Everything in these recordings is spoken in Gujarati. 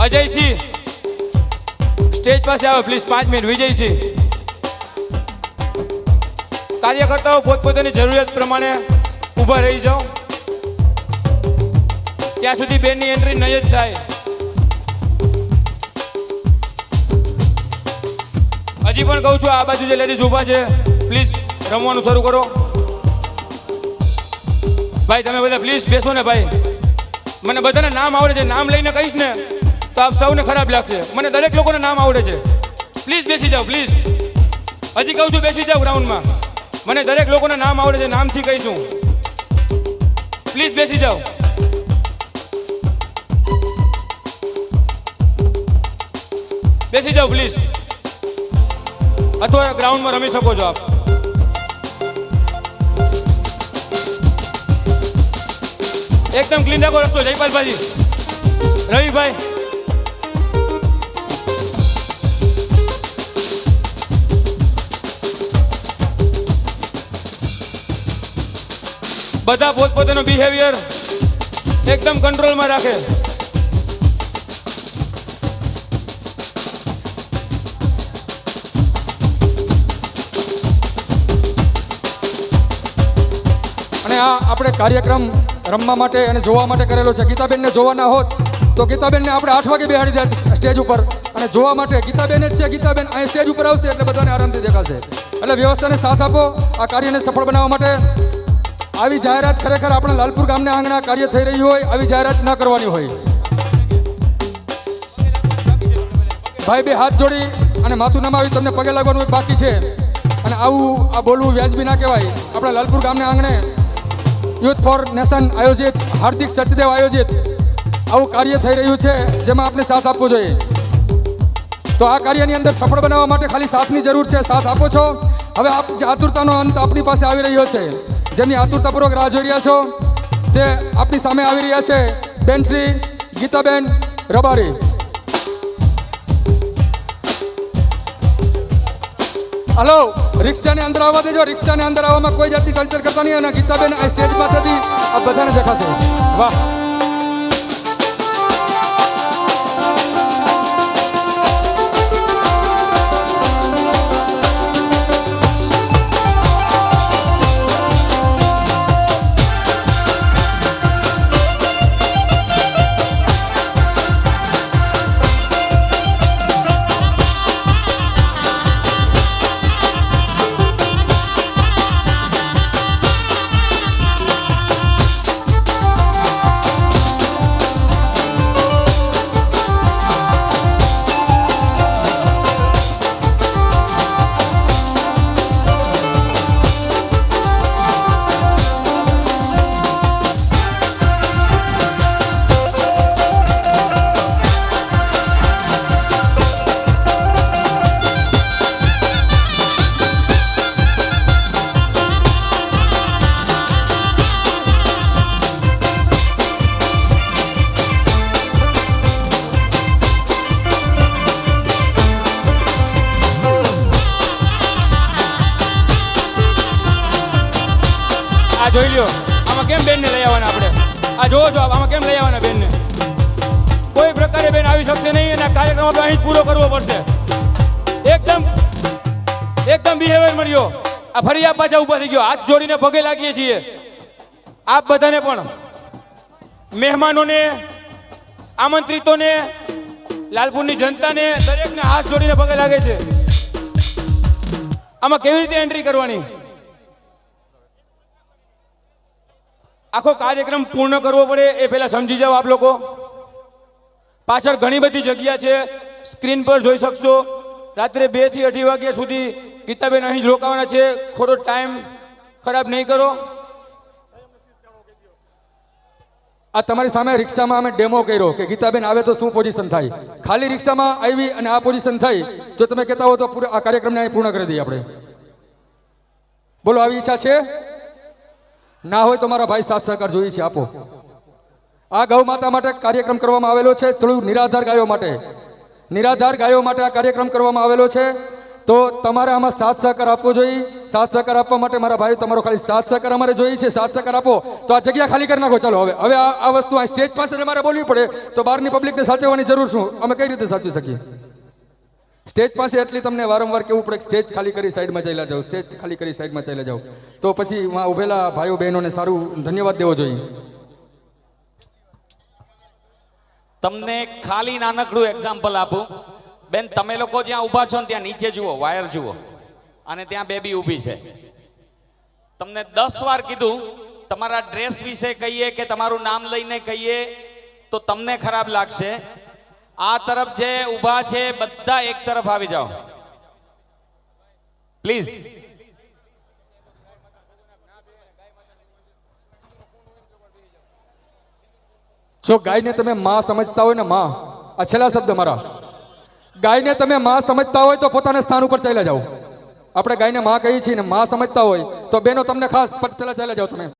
અજયસિંહ સ્ટેજ પાસે આવો પ્લીઝ, 5 મિનિટ. વિજયસિંહ. કાર્યકર્તાઓ પોતપોતાની જરૂરિયાત પ્રમાણે ઊભા રહી જાઓ. ત્યાં સુધી બેનની એન્ટ્રી નહીં જ થાય. હજી પણ કહું છું, આ બાજુ જે લેડીઝ ઊભા છે પ્લીઝ રમવાનું શરૂ કરો. ભાઈ તમે બધા પ્લીઝ બેસો ને ભાઈ. મને બધાને નામ આવડે છે, નામ લઈને કહીશ ને તો આપ સૌને ખરાબ લાગશે. મને દરેક લોકોને નામ આવડે છે. પ્લીઝ બેસી જાઓ પ્લીઝ. હજી કહું છું બેસી જાઓ ગ્રાઉન્ડમાં. મને દરેક લોકોના નામ આવડે છે, નામથી કહીશું. પ્લીઝ બેસી જાઓ. બેસી જાઓ પ્લીઝ. અથવા ગ્રાઉન્ડમાં રમી શકો છો આપ. એકદમ ક્લીન રાખો રસ્તો. જયપાલભાઈ, રવિભાઈ, બધા પોતપોતાનો બિહેવિયર એકદમ કંટ્રોલમાં રાખે. અને આ આપણે કાર્યક્રમ રમવા માટે અને જોવા માટે કરેલો છે. ગીતાબેનને જોવાના હોત તો ગીતાબેનને આપણે 8 વાગે બેહાડી દે સ્ટેજ ઉપર, અને જોવા માટે ગીતાબેન જ છે. ગીતાબેન અહીં સ્ટેજ ઉપર આવશે એટલે બધાને આરામથી દેખાશે. એટલે વ્યવસ્થાને સાથ આપો. આ કાર્યને સફળ બનાવવા માટે આવી જાહેરાત ખરેખર આપણા લાલપુર ગામને આંગણે કાર્ય થઈ રહ્યું હોય આવી જાહેરાત ન કરવાની હોય. ભાઈ બે હાથ જોડી અને માથું નમાવી તમને પગે લાગવાનું એક બાકી છે. અને આવું આ બોલવું વ્યાજબી ના કહેવાય. આપણા લાલપુર ગામને આંગણે યુથ ફોર નેશન આયોજિત, હાર્દિક સચદેવ આયોજિત આવું કાર્ય થઈ રહ્યું છે જેમાં આપણે સાથ આપવો જોઈએ. તો આ કાર્યની અંદર સફળ બનાવવા માટે ખાલી સાથની જરૂર છે. સાથ આપો છો. હવે આપ જે આતુરતાનો અંત આપણી પાસે આવી રહ્યો છે, જેમની આતુરતાપૂર્વક રાહ જોઈ રહ્યા છો તે આપણી સામે આવી રહ્યા છે બેન શ્રી ગીતાબેન રબારી. હલો, રિક્ષાને અંદર આવવા દેજો. રિક્ષાને અંદર આવવામાં કોઈ જાતની કલ્ચર કરતા નહીં. અને ગીતાબેન આ સ્ટેજ પાસેથી આ બધાને દેખાશે. વાહ. જોઈ લ્યો આમાં કેમ બેનને લઈ આવવાના આપણે. આ જોવો છો આમાં કેમ લઈ આવવાના બેનને. કોઈ પ્રકારે બેન આવી શકશે નહીં અને કાર્યક્રમ આપણે અહીં જ પૂરો કરવો પડશે. એકદમ બિહેવિયર મળ્યો. આ ફરી આપ પાછા ઊભા થઈ ગયો. હાથ જોડીને પગે લાગીએ છીએ. આપ બધાને પણ, મહેમાનોને, આમંત્રિતોને, લાલપુરની જનતાને દરેકને હાથ જોડીને પગે લાગે છે. આમાં કેવી રીતે એન્ટ્રી કરવાની? આખો કાર્યક્રમ પૂર્ણ કરવો પડે એ પહેલા સમજી જાઓ આપ લોકો. પાછળ ઘણી બધી જગ્યા છે, સ્ક્રીન પર જોઈ શકશો. રાત્રે 2 થી 8 વાગ્યા સુધી ગીતાબેન અહીં જ રોકાવાના છે. ખોટો ટાઈમ ખરાબ નહીં કરો. આ તમારી સામે રિક્ષામાં અમે ડેમો કર્યો કે ગીતાબેન આવે તો શું પોઝિશન થાય. ખાલી રિક્ષામાં આવી અને આ પોઝિશન થઈ. જો તમે કહેતા હો તો આ કાર્યક્રમને અહીં પૂર્ણ કરી દઈએ આપણે. બોલો, આવી ઈચ્છા છે? ના હોય તો મારા ભાઈ સાથ સહકાર જોઈએ છે, આપો. આ ગૌ માતા માટે કાર્યક્રમ કરવામાં આવેલો છે. થોડું નિરાધાર ગાયો માટે આ કાર્યક્રમ કરવામાં આવેલો છે. તો તમારે આમાં સાથ સહકાર આપવો જોઈએ. સાથ સહકાર આપવા માટે મારા ભાઈ તમારો ખાલી સાથ સહકાર અમારે જોઈએ છે. સાથ સહકાર આપો તો આ જગ્યા ખાલી કરી નાખો. ચાલો હવે આ વસ્તુ આ સ્ટેજ પાસે અમારે બોલવી પડે તો બહારની પબ્લિકને સાચવવાની જરૂર શું? અમે કઈ રીતે સાચવી શકીએ? સ્ટેજ પાસે એટલી તમને વારંવાર કેવું પડે સ્ટેજ ખાલી કરી સાઈડમાં ચાલ્યા જાઓ, સ્ટેજ ખાલી કરી સાઈડમાં ચાલ્યા જાઓ. તો પછી વहाँ ઉભેલા ભાઈઓ બહેનોને સારું ધન્યવાદ દેવો જોઈએ. તમને ખાલી નાનકડું એક્ઝામ્પલ આપું. બેન, તમે લોકો જ્યાં ઊભા છો ને ત્યાં નીચે જુઓ, વાયર જુઓ, અને ત્યાં બેબી ઊભી છે. તમને 10 વાર કીધું તમારા ડ્રેસ વિશે કહીએ કે તમારું નામ લઈને કહીએ તો તમને ખરાબ લાગશે. આ તરફ જે ઊભા છે બધા એક તરફ આવી જાઓ પ્લીઝ. જો ગાયને તમે માં સમજતા હોય ને, માં, આ છેલ્લા શબ્દ મારા, ગાયને તમે માં સમજતા હોય તો પોતાના સ્થાન ઉપર ચાલ્યા જાઓ. આપણે ગાયને માં કહીએ છીએ ને માં સમજતા હોય તો બેનો તમને ખાસ પેલા ચાલ્યા જાઓ તમે.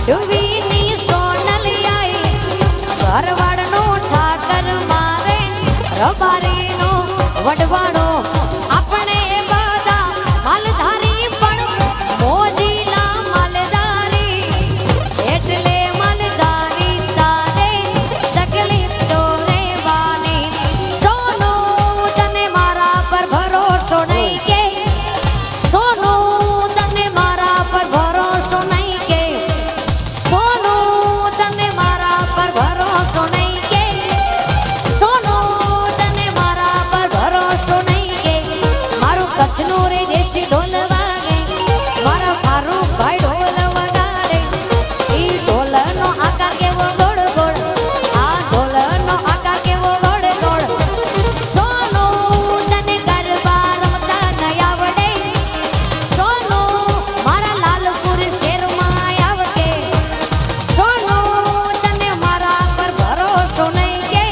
ગઢવીની સોનલિયાઈ ઘરવાડનો ઠાકર મારે રબારીનો વડવાડો આપણે બધા માલધારી પણ મોજીલા માલધારી કચ્છનો રે દેશી ઢોલ વાગે મારા ફારૂકભાઈ ઢોલ વગાડે ઈ ઢોલનો આકાર કેવો ગોળ ગોળ આ ઢોલનો આકાર કેવો ગોળ ગોળ સોનું તને ગરબા રમતા ન આવડે સોનું મારા લાલપુર શેરમાં આવકે સોનું તને મારા પર ભરોસો નહીં કે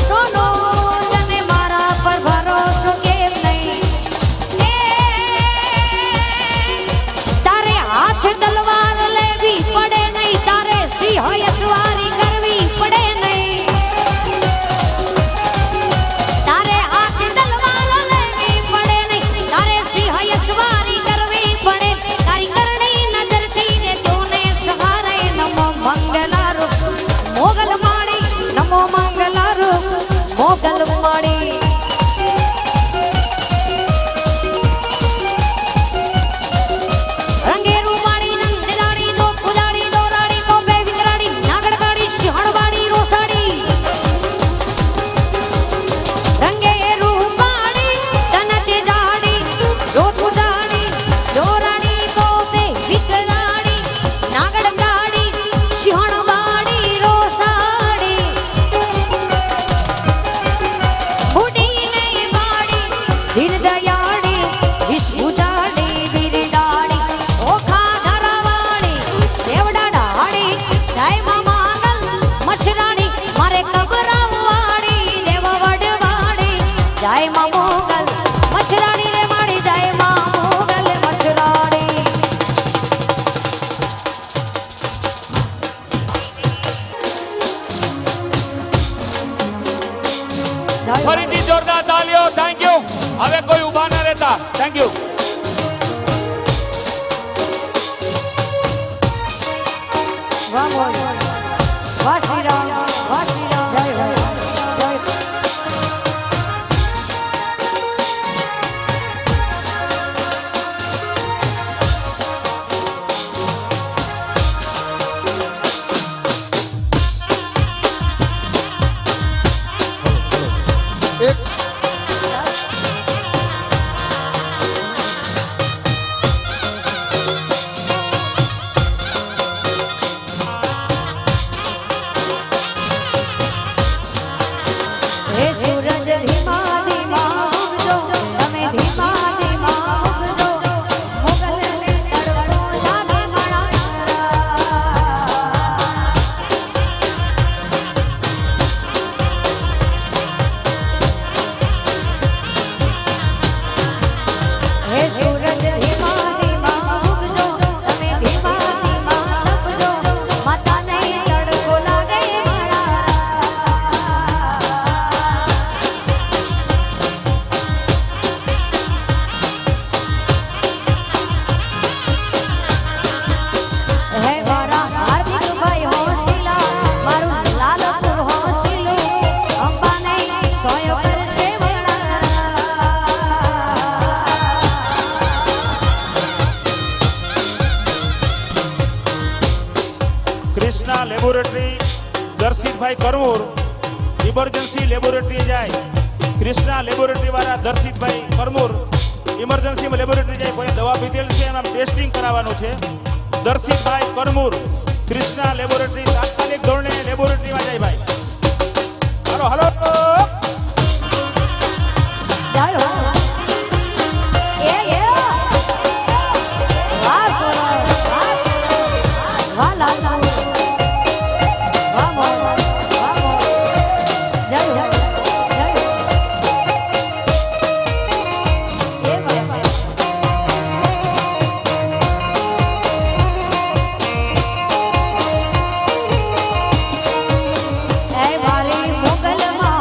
સોનું તને મારા પર ભરોસો કેમ નહીં તારે હાથ તલવાર લેવી પડે નહીં તારે સિંહ સવારી કરવી પડે નહીં તારે હાથ તલવાર લેવી પડે નહીં તારે સિંહ સવારી કરવી પડે તારી કરણી નજરથી ને તોને સહારે નમો મંગલારો મોગલ માળી નમો મંગલારો મોગલ માળી રંગેરું માળી નંદલાડી દો કુદાડી દોરાડી તો બે વિતરાડી નાગડવાડી સિંહણવાડી રોસાડી રંગેરું માળી તન તે જાડી દો કુદાડી દોરાડી તો બે વિતરાડી નાગડવાડી સિંહણવાડી રોસાડી બુડી નહીં વાડી દિન દયાળી વિસ્ફુજાડી બિરદાડી ઓખા ધરાવાડી સેવડા ડાળી જય મા માંગલ મછરાડી મારે કબરાવાડી દેવ વડવાડી જય મા મોગલ મછરાડી રે માડી જય મા મોગલ મછરાડી ફરીથી જોરદાર તાલીઓ. Thank you. હવે કોઈ ઊભા ન રહેતા. Thank you. વાહ મોગલ વાહ શ્રી રામ વાહ શ્રી રામ જય હો જય એક હે સૂરજ ધીમા ધીમા ઉગજો તમે ધીમા ધીમા ઉગજો મોગલને તડકો લાગે મારા હે સૂરજ ધીમા ધીમા ઉગજો તમે ધીમા ધીમા તપજો માતાને તડકો લાગે મારા હે મારા હાર્દિકભાઈ હોશિલા મારું લાલપુર હોશિલું અંબાને સોયો કરશે વડા કૃષ્ણા લેબોરેટરી દર્શિતભાઈ કરમૂર ઇમરજન્સી લેબોરેટરી જાય કૃષ્ણા લેબોરેટરી વાળા દર્શિતભાઈ કરમૂર ઇમરજન્સીમાં લેબોરેટરી જાય કોઈ દવા પીધેલ છે એમાં ટેસ્ટિંગ કરાવવાનું છે દર્શિતભાઈ કરમૂર કૃષ્ણા લેબોરેટરી તાત્કાલિક ધોરણે લેબોરેટરીમાં જાય ભાઈ હાલો હાલો જય હો એ વાહ સોના વાહ લાલપુર વાહ મોગલ વાહ મોગલ જય હો જય હો એ ભાઈ એ મારી મોગલ માં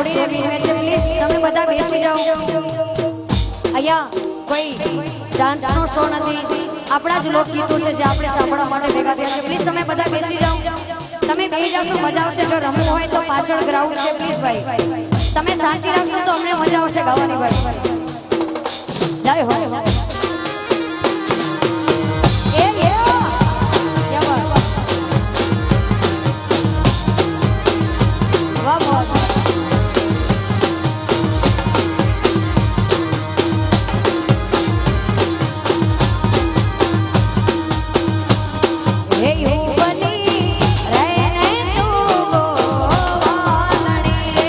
જોડીને વિનવે છે પ્લીઝ તમે બધા બેસી જાઓ અહીંયા કોઈ ડાન્સનો શો નથી આપણા જ લોકગીતો છે જે આપણે સાંભળવા માટે ભેગા થયા છે પ્લીઝ તમે બધા બેસી જાઓ તમે બેસી જશો મજા આવશે જો રમવું હોય તો પાછળ ગ્રાઉન્ડ છે પ્લીઝ ભાઈ તમે શાંતિ રાખશો તો અમને મજા આવશે ગાવાની ભાઈ જય હો એ યા વાહ વાહ હે યુવની રે તું ગોવાલણી રે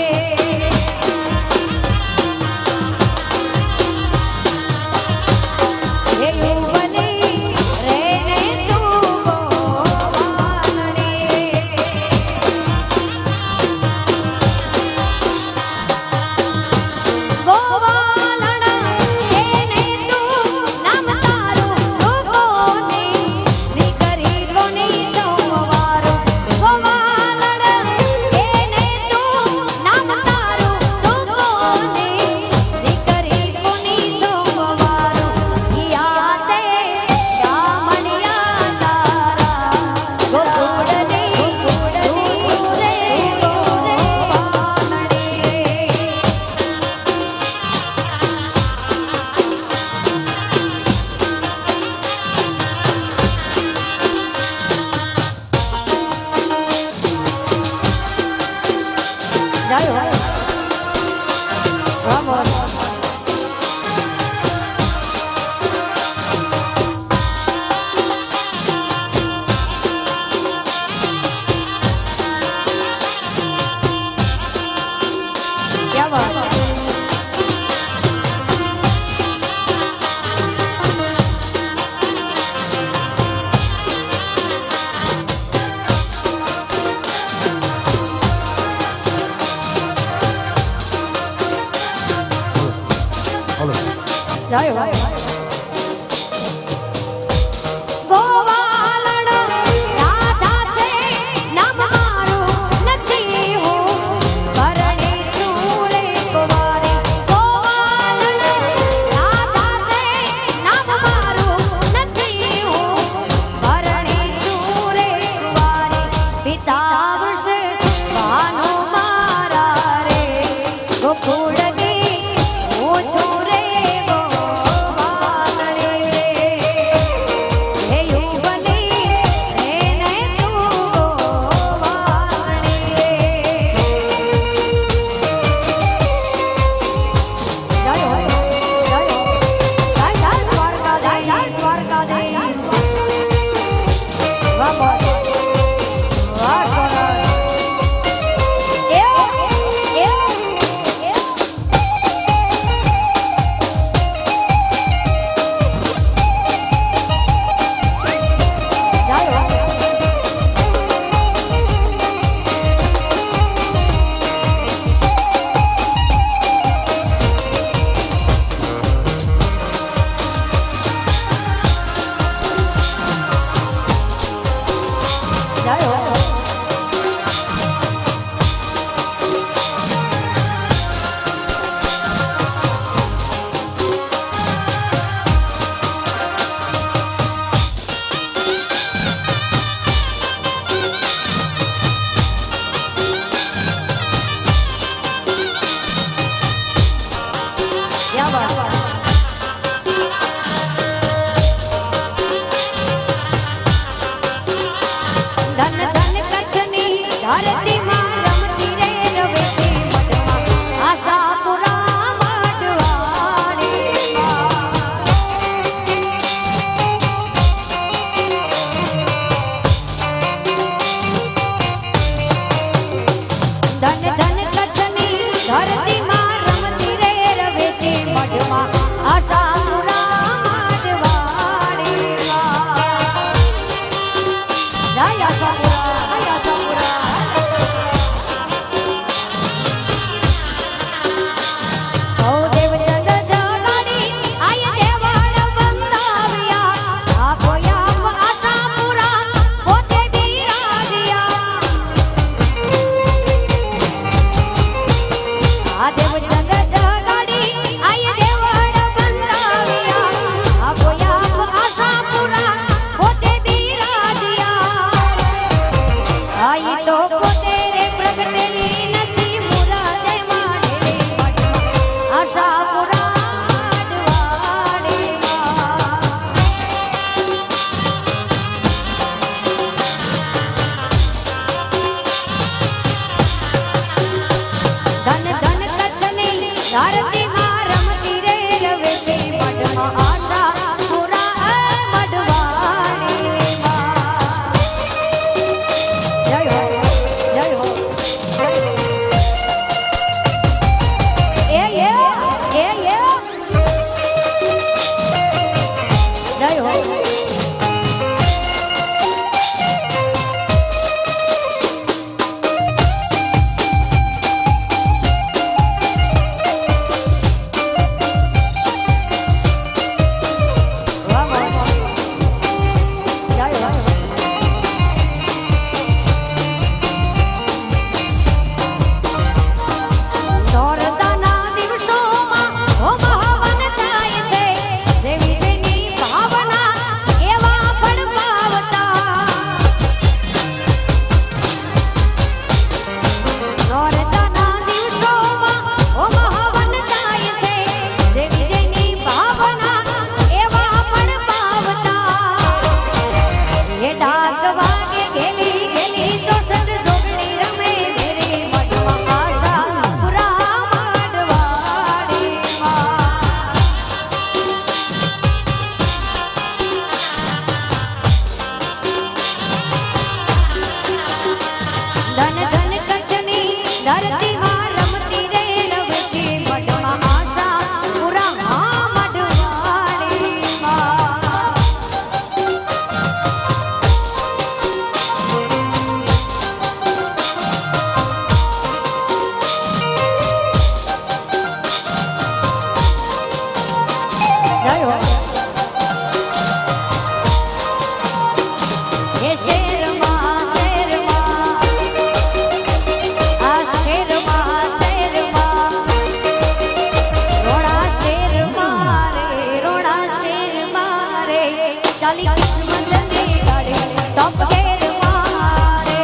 ચાલી કિસ્મતની ગાડી ટોપ ગેર મારે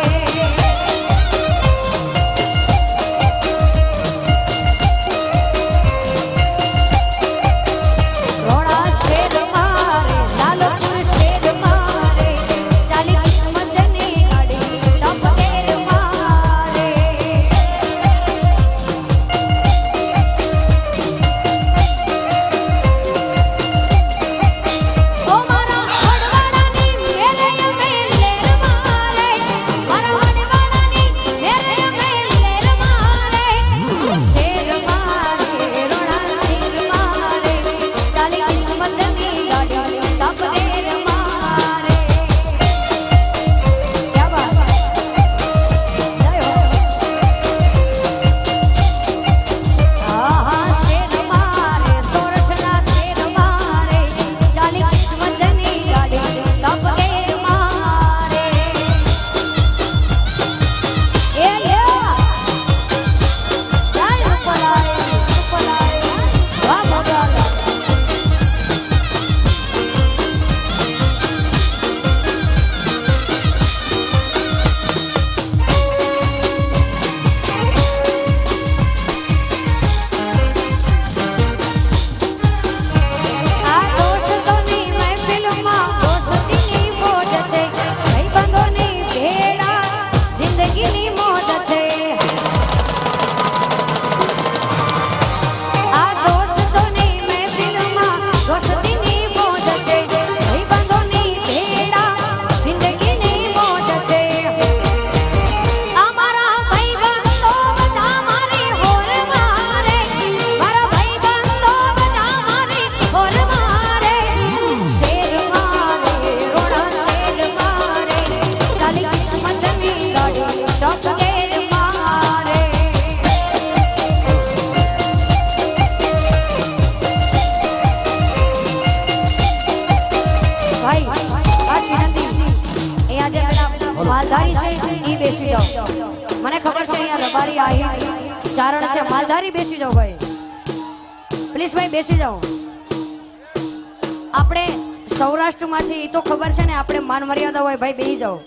રોડા શેર મારે લાલપુર શેર મારે ચાલી કિસ્મતની ગાડી ટોપ ગેર મારે ઓ મારા વડવાડાની મેલે મેલે મારે મારા વડવાડાની મેલે મેલે મારે શેર મારે રોડા શેર મારે ચાલી કિસ્મતની ગાડી ટોપ ગેર મારે ક્યા બાત જય હો આહા શેર મારે સોરઠના શેર મારે ચાલી કિસ્મતની ગાડી ટોપ ગેર મારે એ લ્યો જય ઉપલાય વાહ ભગવાન આ દોસ્તોની મહેફિલમાં દોસ્તીની મોજ છે ભાઈબંધોની ભેળા જિંદગીની મોજ છે આ દોસ્તોની મહેફિલમાં દોસ્તીની મોજ છે ભાઈબંધોની ભેળા જિંદગીની મોજ છે અમારા ભાઈબંધો બધા મારી હોર મારે મારા ભાઈબંધો બધા મારી હોર મારે શેર મારે રોડા શેર મારે ચાલી કિસ્મતની ગાડી ટોપ ગેર મારે ભાઈ આ વિનંતી એ આજે પેલા માલધારી છે ઈ બેસી જાઓ મને ખબર છે અહીંયા રબારી આહી ચારણ છે માલધારી બેસી જાઓ ભાઈ પ્લીઝ ભાઈ બેસી જાઓ આપણે સૌરાષ્ટ્રમાં છે એ તો ખબર છે ને આપણે માન મર્યાદા હોય ભાઈ બેસી જાઓ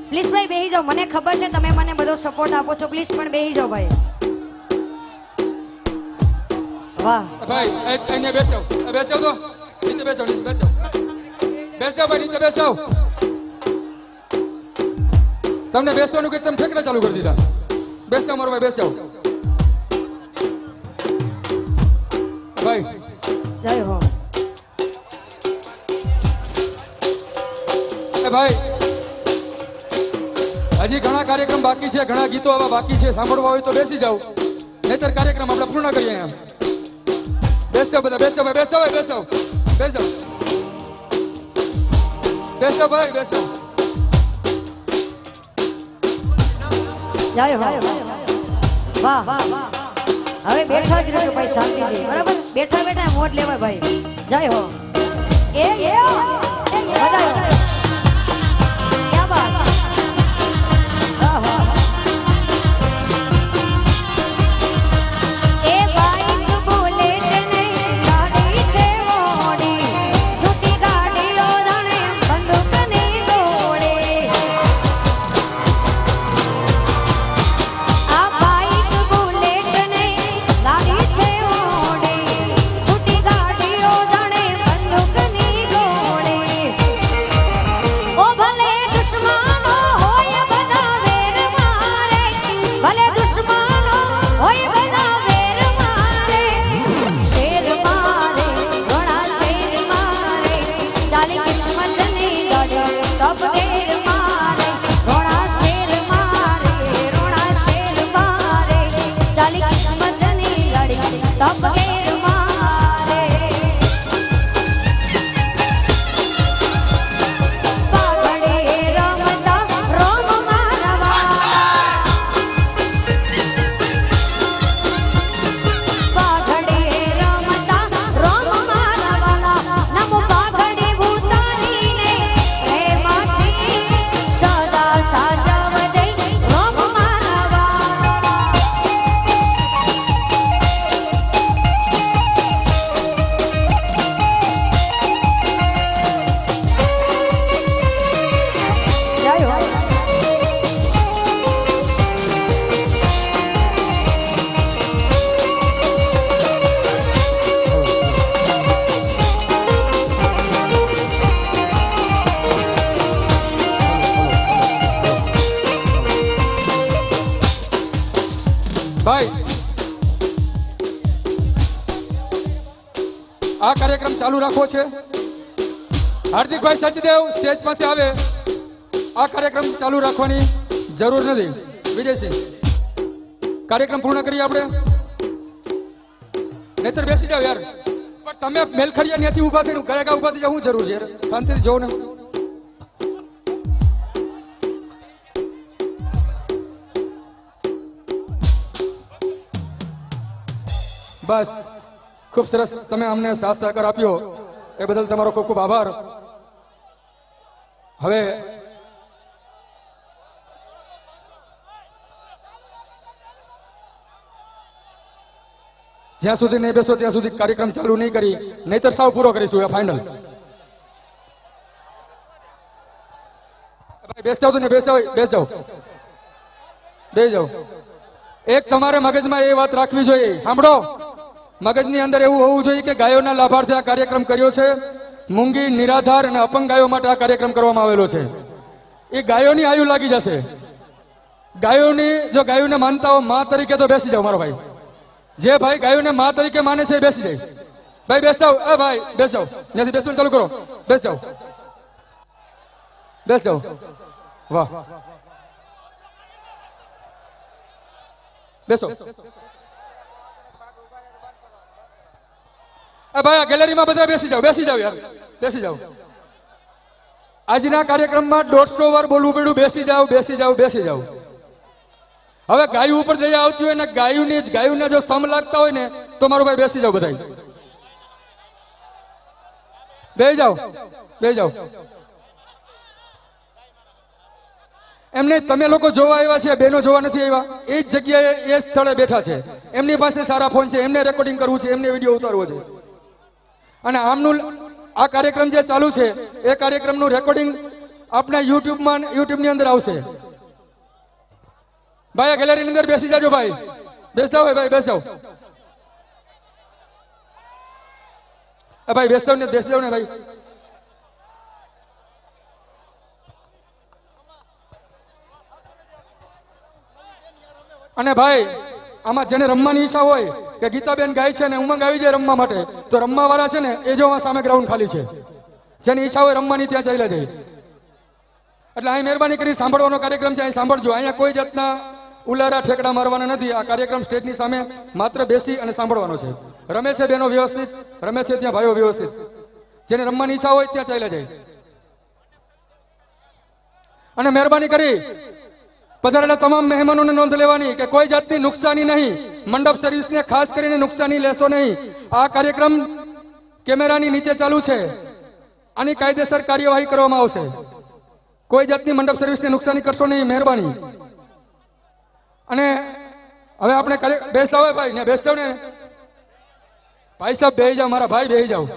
પ્લીઝ ભાઈ બેસી જાઓ મને ખબર છે તમે મને બધો સપોર્ટ આપો છો પ્લીઝ પણ બેસી જાઓ ભાઈ વાહ ભાઈ અહીંયા બેસજો બેસજો તો નીચે બેસજો નીચે બેસજો બેસજો ભાઈ નીચે બેસજો તમને બેસવાનું કે તમે ઠેકડા ચાલુ કરી દીધા બેસજો મારો ભાઈ બેસજો ભાઈ જય હો એ ભાઈ હજી ઘણા કાર્યક્રમ બાકી છે ઘણા ગીતો આવા બાકી છે સાંભળવા હોય તો બેસી જાઓ નહીતર કાર્યક્રમ આપણે પૂર્ણ કરીએ એમ બેસજો બધા બેસજો ભાઈ બેસજો ભાઈ બેસજો બેસજો બેસજો ભાઈ બેસજો જય હો વાહ વાહ હવે બેઠા જ રહેજો ભાઈ શાંતિથી બરાબર બેઠા બેઠા મોજ લેવાય ભાઈ જય હો એ મજા આવે ક્યા બાત આહા એ બાઈક બુલેટ ને ગાડી છે મોડી જૂતી ગાડીઓ જાણે બંદૂકની ગોળી આ બાઈક બુલેટ ને ગાડી છે મોડી જૂતી ગાડીઓ જાણે બંદૂકની ગોળી કાર્યક્રમ ચાલુ રાખવો છે. હાર્દિકભાઈ સચદેવ સ્ટેજ પાસે આવે. આ કાર્યક્રમ ચાલુ રાખવાની જરૂર નથી. વિજયસિંહ, કાર્યક્રમ પૂર્ણ કરીએ આપણે. નહીતર બેસી જાઓ યાર. પણ તમે મેલખરિયા ત્યાંથી ઊભા થઈને ઘરે ઊભા થઈ જાવ, શું જરૂર છે યાર? શાંતિથી જોવો ને. બસ, ખૂબ સરસ. તમે અમને સાથ સહકાર આપ્યો એ બદલ તમારો ખૂબ ખૂબ આભાર. હવે જ્યાં સુધી નહીં બેસો ત્યાં સુધી કાર્યક્રમ ચાલુ નહીં કરી, નહીતર સાવ પૂરો કરીશું. ફાઇનલ. બેસ જાઓ, ને બેસ જાઓ, બેસ જાઓ, બેસ જાઓ. એક તમારે મગજમાં એ વાત રાખવી જોઈએ, સાંભળો. મગજની અંદર એવું હોવું જોઈએ કે ગાયોના લાભાર્થે આ કાર્યક્રમ કર્યો છે. મૂંગી, નિરાધાર અને અપંગ ગાયો માટે આ કાર્યક્રમ કરવામાં આવેલો છે. એ ગાયોની આયુ લાગી જશે. ગાયોની, જો ગાયોને માનતા હો મા તરીકે, તો બેસી જાઓ મારો ભાઈ. જે ભાઈ ગાયોને મા તરીકે માને છે બેસી જાય. ભાઈ બેસ જાઓ. ભાઈ બેસ જાઓ. ત્યાંથી બેસવાનું ચાલુ કરો. બેસ જાઓ, બેસ જાઓ. વાહ, બેસો. ભાઈ આ ગેલેરીમાં બધા બેસી જાઓ, બેસી જાઓ યાર, બેસી જાઓ. આજના કાર્યક્રમમાં 150 વાર બોલવું પડ્યું. બેસી જાઓ, બેસી જાઓ, બેસી જાઓ. હવે ગાયું ઉપર દયા આવતી હોય ને ગાયુને જો સમ લાગતા હોય ને, તો મારો ભાઈ બેસી જાઓ બધા. બેસી જાઓ, બેસી જાઓ. એમને તમે લોકો જોવા આવ્યા છે, બેનો જોવા નથી આવ્યા. એ જ જગ્યાએ એ સ્થળે બેઠા છે. એમની પાસે સારા ફોન છે, એમને રેકોર્ડિંગ કરવું છે, એમને વિડીયો ઉતારવો છે. અને આમનું આ કાર્યક્રમ જે ચાલુ છે એ કાર્યક્રમનું રેકોર્ડિંગ આપણા યુટ્યુબની અંદર આવશે. ભાઈ આ ગેલેરીની અંદર બેસી જાજો. ભાઈ બેસ જાઓ, ભાઈ બેસ જાઓ. ભાઈ બેસ જાઓ ને, બેસી જાઓ ને ભાઈ. અને ભાઈ આમાં જેને રમવાની ઈચ્છા હોય કે ગીતાબેન ગાય છે ને ઉમંગ આવી જાય રમવા માટે, તો રમવા વાળા છે ને એ જો સામે ગ્રાઉન્ડ ખાલી છે. જેની ઈચ્છા હોય રમવાની ત્યાં ચાલ્યા જાય. એટલે અહીં મહેરબાની કરી સાંભળવાનો કાર્યક્રમ છે, અહીં સાંભળજો. અહીંયા કોઈ જાતના ઉલારા ઠેકડા મારવાના નથી. આ કાર્યક્રમ સ્ટેજની સામે માત્ર બેસી અને સાંભળવાનો છે. રમે છે બહેનો વ્યવસ્થિત, રમે છે ત્યાં ભાઈઓ વ્યવસ્થિત. જેને રમવાની ઈચ્છા હોય ત્યાં ચાલ્યા જાય. અને મહેરબાની કરી પધારેલા તમામ મહેમાનોને નોંધ લેવાની કે કોઈ જાતની નુકસાની નહીં. મંડપ સર્વિસને ખાસ કરીને નુકસાની લેશો નહીં. આ કાર્યક્રમ કેમેરાની નીચે ચાલુ છે. આની કાયદેસર કાર્યવાહી કરવામાં આવશે. કોઈ જાતની મંડપ સર્વિસને નુકસાની કરશો નહીં, મહેરબાની. અને હવે આપણે બેસતા હોય ભાઈ ને, બેસતા ને ભાઈ સાહેબ, બેસી જાઓ મારા ભાઈ, બેસી જાઓ.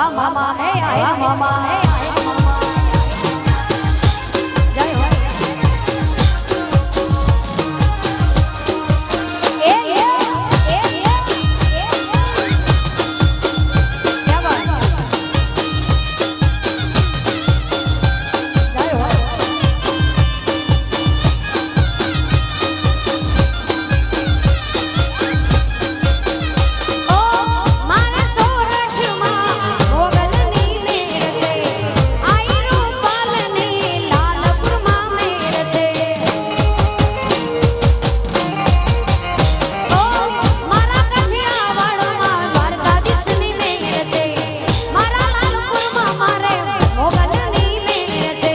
વાહ મામા હે આયા મામા હે આયા મામા જય હો એ क्या बात जय हो ओ मारे सोरठમાં મોગલની મેર છે આઈ રૂપાલની લાલપુરમાં મેર છે ઓ મારા કઠિયાવાડમાં દ્વારકાધીશની મેર છે મારા લાલપુરમાં મારે મોગલની મેર છે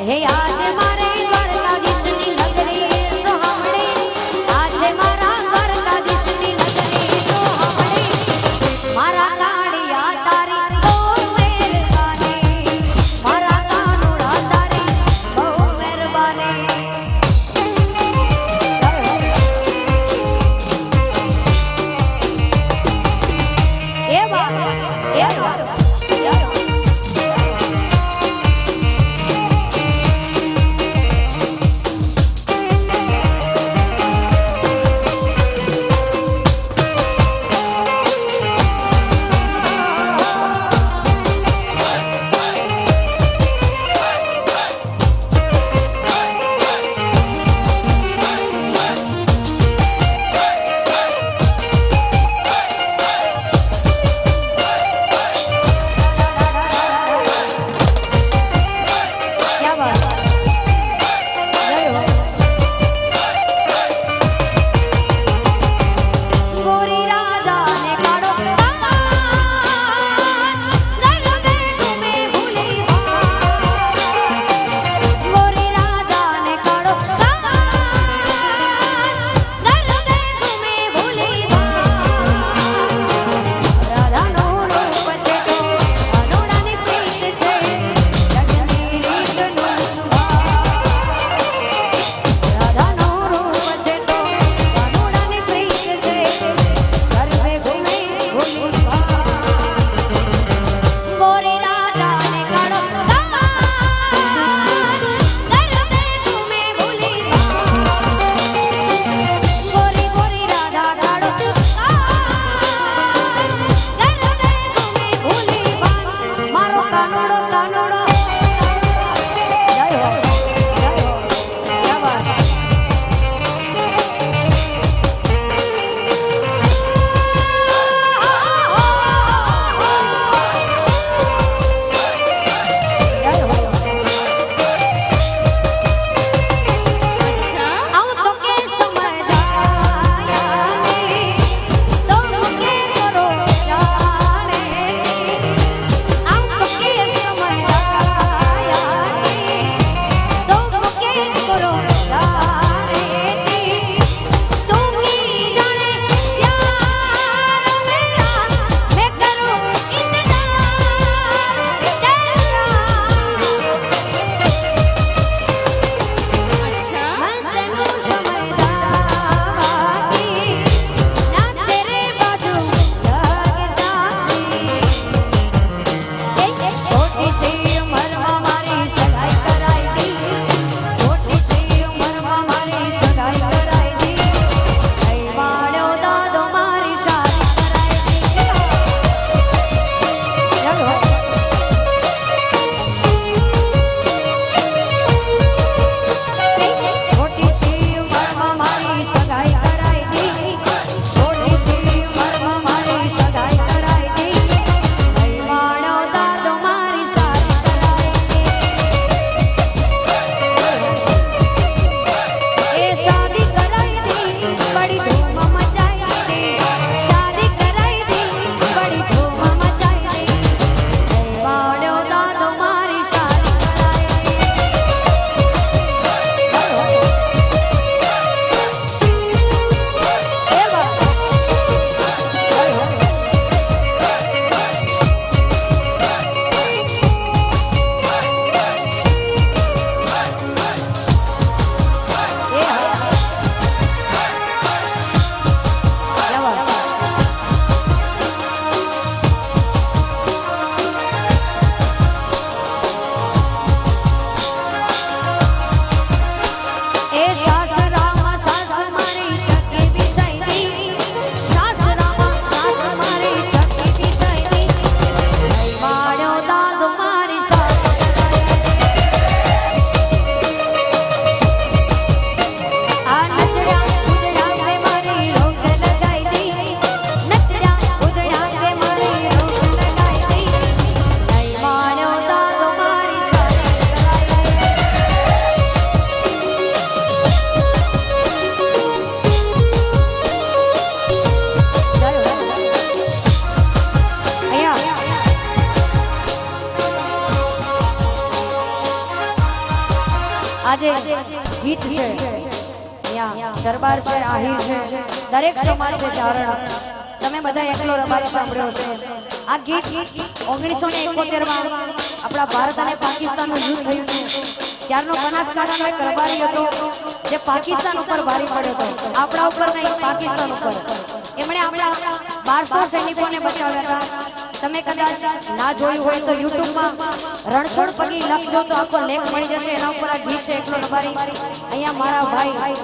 હે આજે મારે દ્વારકાધીશની નગરી સોહામણી આજે મારા દ્વારકાધીશની નગરી સોહામણી મારા કાળિયા તારી બહુ મહેરબાની મારા કાનુડા તારી બહુ મહેરબાની એ બાબા એ બાબા આજે ગીત છે અહીંયા દરબાર છે આહિર છે દરેક સમાજ છે ચારણ તમે બધા એકલો રબારી સાંભળ્યો છે આ ગીત 1971 માં આપણા ભારત અને પાકિસ્તાનનું યુદ્ધ થયું હતું ત્યારનો બનાસકાંઠાનો એક રબારી હતો જે પાકિસ્તાન ઉપર ભારી પડ્યો હતો આપણા ઉપર નહીં પાકિસ્તાન ઉપર એમણે આપણા 1200 સૈનિકોને બચાવ્યા હતા તમે કદાચ ના જોયું હોય તો યુટ્યુબમાં રણછોડ પગી લખજો તો આખો લેખ મળી જશે એના ઉપર આ ગીત છે એકલો રબારી અહીંયા મારા ભાઈ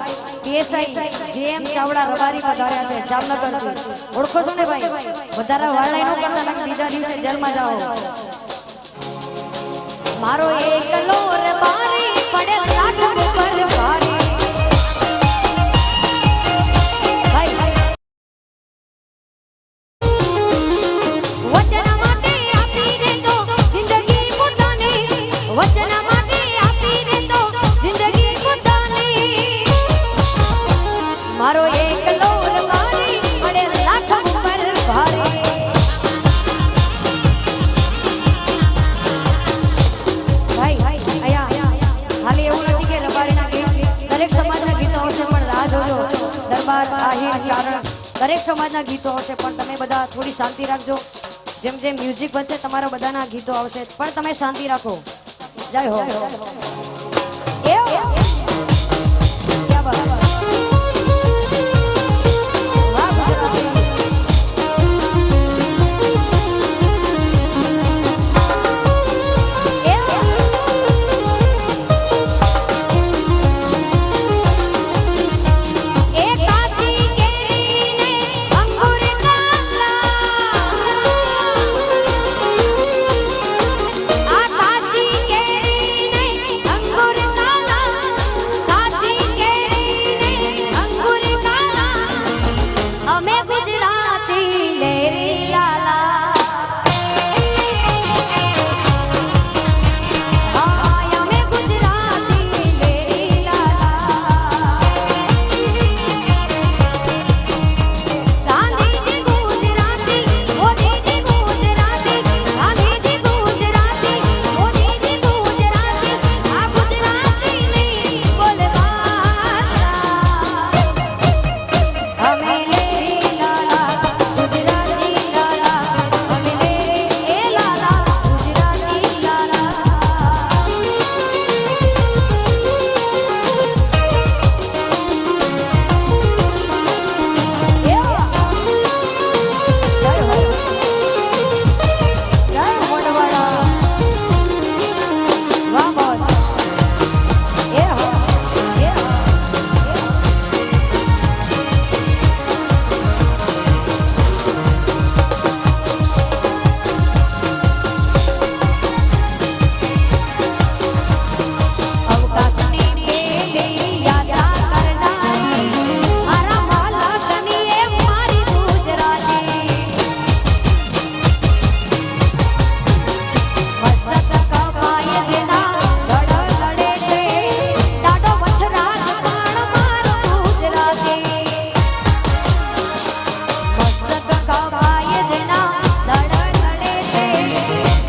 પીએસઆઈ જેએમ ચાવડા રબારી પધાર્યા છે જામનગરથી ઓળખો છો ને ભાઈ વધારે વાળાઈ નો કરતા ને બીજા દિવસે જેલમાં જાઓ મારો એકલો રબારી પડે લાખ ઉપર ભારી વચન માટે આપી દે તો જિંદગી પોતાની વચન માટે આપી દે તો જિંદગી પોતાની મારો એકલો રબારી પડે લાખ ઉપર ભારી ભાઈ આયા હાલી એવું નથી કે રબારીના ગીત દરેક સમાજના ગીતો હશે પણ રાહ જોજો દરબાર આહિર ચારણ દરેક સમાજના ગીતો હશે પણ તમે બધા થોડી શાંતિ રાખજો જેમ જેમ મ્યુઝિક બનશે તમારા બધાના ગીતો આવશે પણ તમે શાંતિ રાખો જય હો ક્યા બાત વાહ ગુજરાતી એ કાચી કેરીને અંગુર કાલા આ કાચી કેરીને અંગુર કાલા કાચી કેરીને અંગુર કાલા અમે ગુજરાતી લેરી લાલા અમે ગુજરાતી લેરી લાલા ગાંધીજી ગુજરાતી મોદીજી ગુજરાતી ગાંધીજી ગુજરાતી મોદીજી ગુજરાતી આ ગુજરાતીની બોલબાલા અમે લેરી લાલા ગુજરાતી લાલા અમે લેરી એ લાલા ગુજરાતી લાલા અવકાશની પેલી યાત્રા કરનારી મારા વાલા કનીએ મારી ગુજરાતી મસ્તક કપાય જેના લડ લડે છે દાડો વછરાજ પણ મારો ગુજરાતી મસ્તક કપાય જેના લડ લડે છે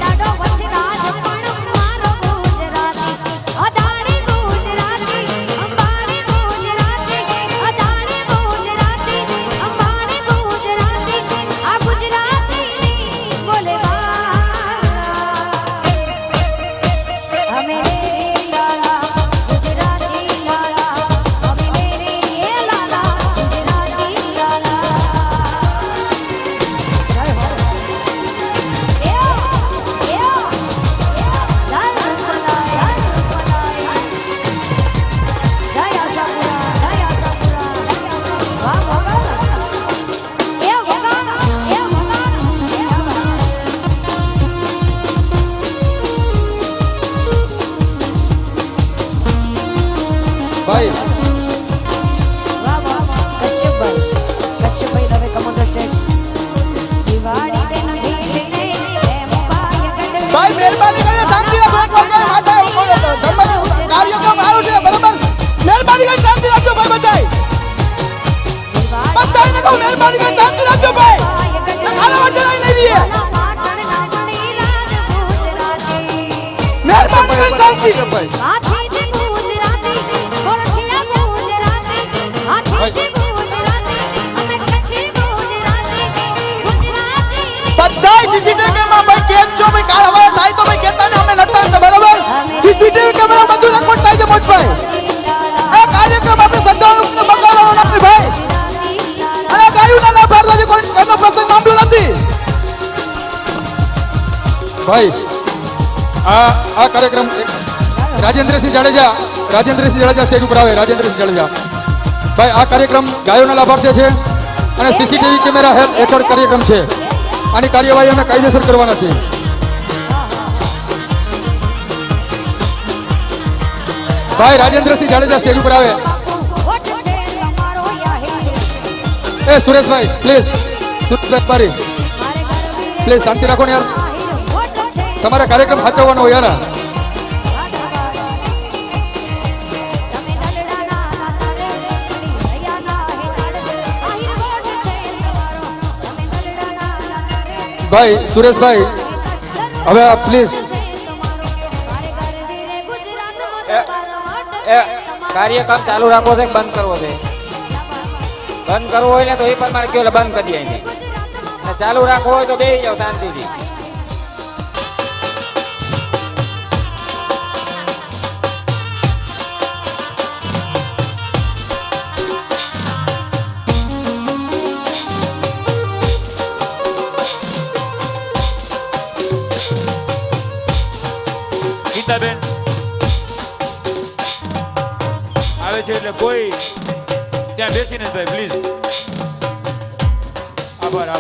દાડો વછરાજ પણ મારો ગુજરાતી અદાણી ગુજરાતી અંબાણી ગુજરાતી અદાણી ગુજરાતી અંબાણી ગુજરાતી આ ગુજરાતીની બોલબાલા અમે લેરી લાલા ગુજરાતી લાલા અમે લેરી એ લાલા ગુજરાતી લાલા જય હો જય રંગલાય જય આશાપુરા જય આશાપુરા વાહ વગાડ એ વગાડ એ વગાડ ભાઈ વાહ વાહ કશ્યપભાઈ હવે come on the stage Diwali તે નથી ને એ મોબાઈલ ગડે ભાઈ મહેરબાની કરીને શાંતિ રાખો એક વાર માતા ધર્મ કાર્યક્રમ આવ્યો છે બરાબર મહેરબાની કરીને શાંતિ રાખજો ભાઈ બધાય બધાને કહું મહેરબાની કરીને શાંતિ રાખજો ભાઈ આના વચ્ચે નહીં લેવીએ મહેરબાની કરીને શાંતિ ભાઈ આથી જ ગુજરાતી રાખજો ભાઈ કાલ અમારે થાય તો ભાઈ કહેતા ને અમે નતા હતા બરાબર સીસીટીવી કેમેરા બધું રેકોર્ડ થાય છે મોજભાઈ આ કાર્યક્રમ આપણે શ્રદ્ધાળુઓને બગાડવાનો નથી ભાઈ અને ગાયું ના લાભાર્થે છે કોઈ એનો પ્રસંગ મામલો નથી ભાઈ આ કાર્યક્રમ રાજેન્દ્રસિંહ જાડેજા સ્ટેજ ઉપર આવે રાજેન્દ્રસિંહ જાડેજા ભાઈ આ કાર્યક્રમ ગાયોના લાભાર્થે છે અને સીસીટીવી કેમેરા હેઠળ કાર્યક્રમ છે આની કાર્યવાહી અમે કાયદેસર કરવાના છે ભાઈ રાજેન્દ્રસિંહ જાડેજા સ્ટેજ ઉપર આવે એ સુરેશભાઈ પ્લીઝ સુરેશભાઈ પ્લીઝ શાંતિ રાખો ને યાર તમારે કાર્યક્રમ સાચવવાનો હોય યાર ભાઈ સુરેશભાઈ હવે આપ પ્લીઝ કાર્યક્રમ ચાલુ રાખવો છે કે બંધ કરવો છે બંધ કરવો હોય ને તો એ પ્રમાણે કયો એટલે બંધ કરી દઈએ અહીંથી અને ચાલુ રાખવો હોય તો બેસી જાઓ શાંતિથી ગીતાબેન આવે છે એટલે કોઈ ત્યાં બેસીને ભાઈ પ્લીઝ આભાર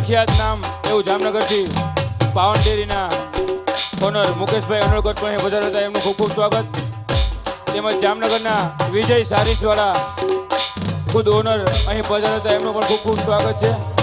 પ્રખ્યાત નામ એવું જામનગરથી પાવન ડેરીના ઓનર મુકેશભાઈ અનોળગઢ પણ અહીં પધાર્યા હતા એમનું ખૂબ ખૂબ સ્વાગત તેમજ જામનગરના વિજય સારીસવાળા ખુદ ઓનર અહીં પધાર્યા હતા એમનું પણ ખૂબ ખૂબ સ્વાગત છે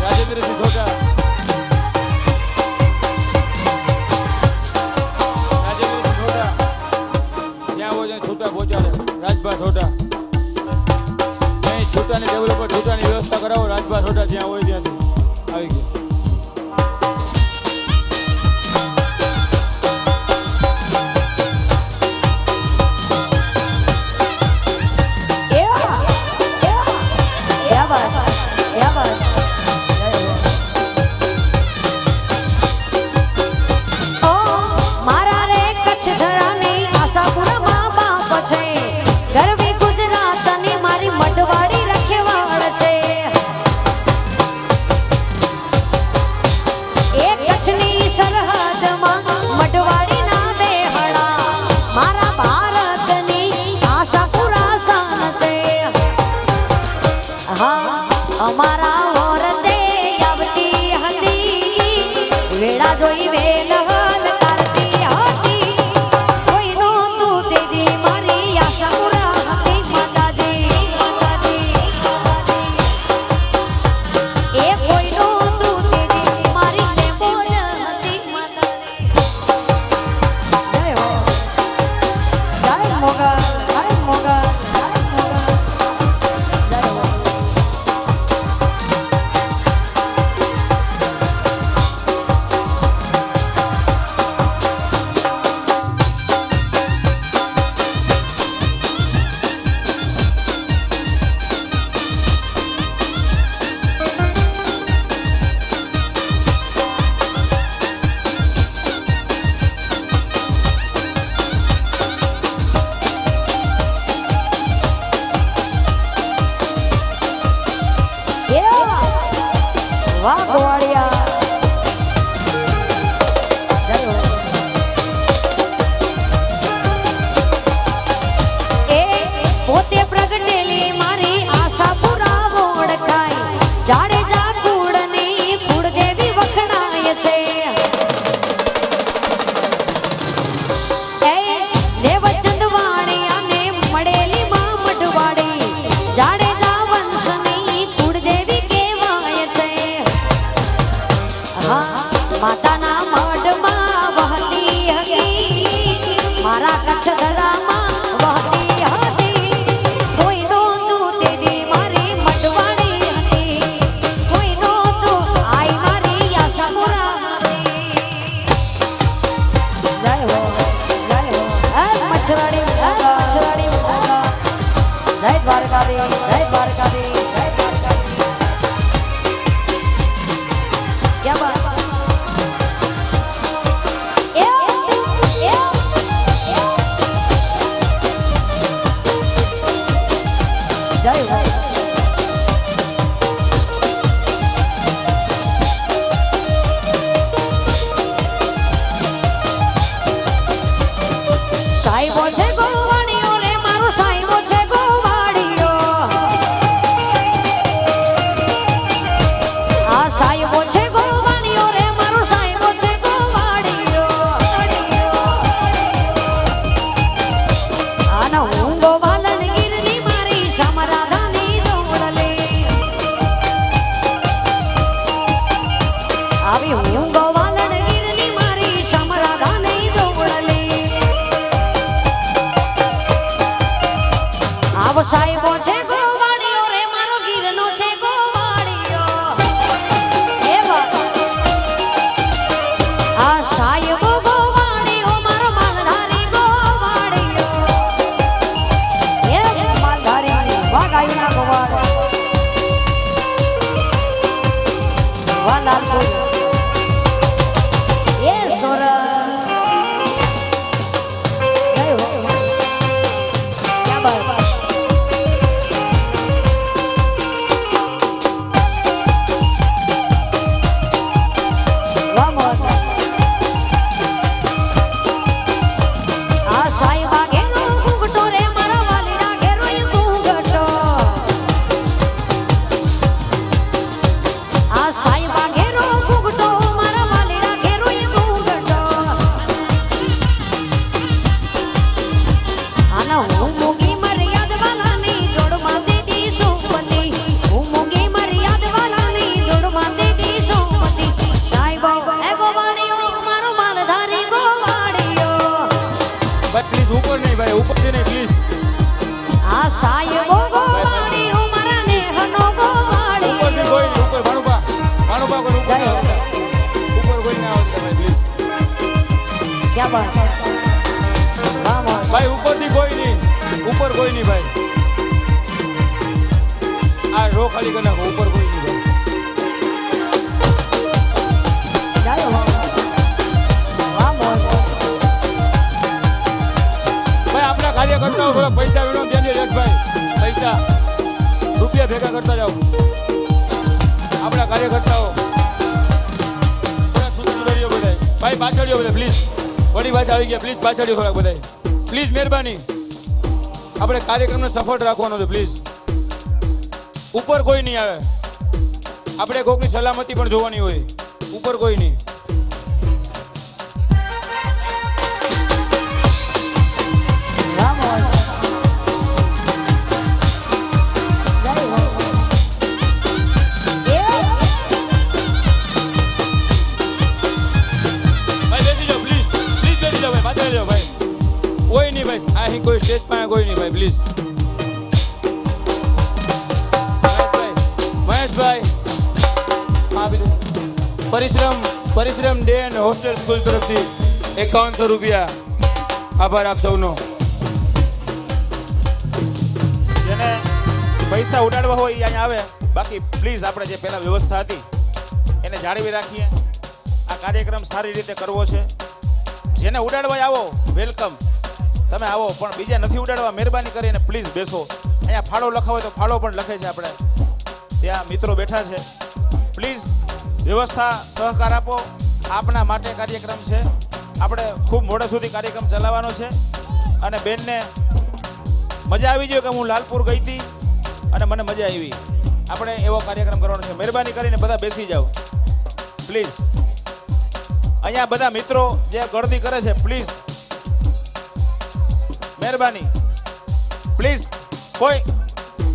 રાજેન્દ્રસિંહ છોટા જ્યાં હોય ત્યાં છૂટા પહોંચાડે રાજભા છોટા નહીં છૂટાની ડેવલપર છૂટાની વ્યવસ્થા કરાવો રાજભા છોટા જ્યાં હોય ત્યાંથી આવી ગયું અમારા ઓરતે આવતી હતી વેળા જોઈ વેલ કરતી હતી કોઈ નહોતું તેદી મારી આશા પૂરા હતી માતાજી એ કોઈ નહોતું તેદી મારી ને બોલ હતી માતાજી જય હો જય મોગલ જય મોગલ વાહ ગોવાળિયા એ પોતે પ્રગટેલી મારી આશા પુરાવો ઓળખાય જાડેજા કુળની કુળદેવી વખણાય છે એ દેવચંદ વાણિયાને મળેલી માં મઢવાડી જાડેજા વંશની કુળદેવી કહેવાય છે વાહ લાલપુર એ સોર જય હો ક્યાં બાત વાહ મોહન આ સાઈબા ઘેરો ઘૂંઘટો રે મારા વાલીડા ઘેરો એ ઘૂંઘટો આ સાઈબા ઘેરો ઘૂંઘટો મારા વાલીડા ઘેરો એ ઘૂંઘટો આના હું મોગી મર્યાદ વાલાની જોડમાં દીધી સુપતિ હું મોગી મર્યાદ વાલાની જોડમાં દીધી સુપતિ સાઈબો એ ગોવાળીઓ મારો માલધારી ગોવાળીઓ ભાઈ પ્લીઝ ઉપર નહીં ભાઈ, ઉપરથી નહીં પ્લીઝ. આ સાઈબો ગોવાળીઓ મારા નેહનો ઉપરથી ગોવાળીઓ કોઈ નહીં, ઉપર ભાણુભા કોઈ ઉપર જય ના હો. આવતા. ઉપર કોઈ ના આવતા ભાઈ પ્લીઝ. ક્યાં બાત વાહ મોહન ભાઈ ઉપરથી કોઈ નહીં, ઉપર કોઈ નહીં ભાઈ. આ રો ખાલી કરી નાખો, ઉપર કોઈ નહીં ભાઈ. જય હો વાહ મોહન ભાઈ આપણા કાર્યકર્તાઓ થોડા પૈસા વિનો ધ્યાન ભાઈ, પૈસા રૂપિયા ભેગા કરતા જાઓ. આપણા કાર્યકર્તાઓ થોડા સુધરીઓ બધા ભાઈ, પાછળીઓ બધા પ્લીઝ. વળી પાછા આવી ગયા પ્લીઝ, પાછળીઓ થોડાક બધા પ્લીઝ, મહેરબાની. આપણે કાર્યક્રમને સફળ રાખવાનો છે પ્લીઝ. ઉપર કોઈ નહીં આવે, આપણે કોકની સલામતી પણ જોવાની હોય. ઉપર કોઈ નહીં. વાહ મોહન જય હો એ ભાઈ બેસી જાઓ પ્લીઝ, પ્લીઝ બેસી જાઓ ભાઈ, પાછળ જાઓ ભાઈ. કોઈ નહીં ભાઈ, અહીં કોઈ સ્ટેજ પાસે કોઈ નહીં ભાઈ પ્લીઝ. મહેશભાઈ આપી દો. પરિશ્રમ ડે એન્ડ હોસ્ટેલ સ્કૂલ તરફથી 5100 રૂપિયા. આભાર આપ સૌનો. જેને પૈસા ઉડાડવા હોય એ અહીંયા આવે, બાકી પ્લીઝ આપણે જે પહેલા વ્યવસ્થા હતી એને જાળવી રાખીએ. આ કાર્યક્રમ સારી રીતે કરવો છે. જેને ઉડાડવા આવો વેલકમ, તમે આવો, પણ બીજા નથી ઉડાડવા મહેરબાની કરીને પ્લીઝ બેસો. અહીંયા ફાળો લખાવો હોય તો ફાળો પણ લખે છે, આપણે ત્યાં મિત્રો બેઠા છે. પ્લીઝ વ્યવસ્થા સહકાર આપો. આપના માટે કાર્યક્રમ છે, આપણે ખૂબ મોડે સુધી કાર્યક્રમ ચલાવવાનો છે. અને બેનને મજા આવી જોઈએ કે હું લાલપુર ગઈ હતી અને મને મજા આવી. આપણે એવો કાર્યક્રમ કરવાનો છે. મહેરબાની કરીને બધા બેસી જાઓ પ્લીઝ. અહીંયા બધા મિત્રો જે ગળદી કરે છે પ્લીઝ મહેરબાની, પ્લીઝ કોઈ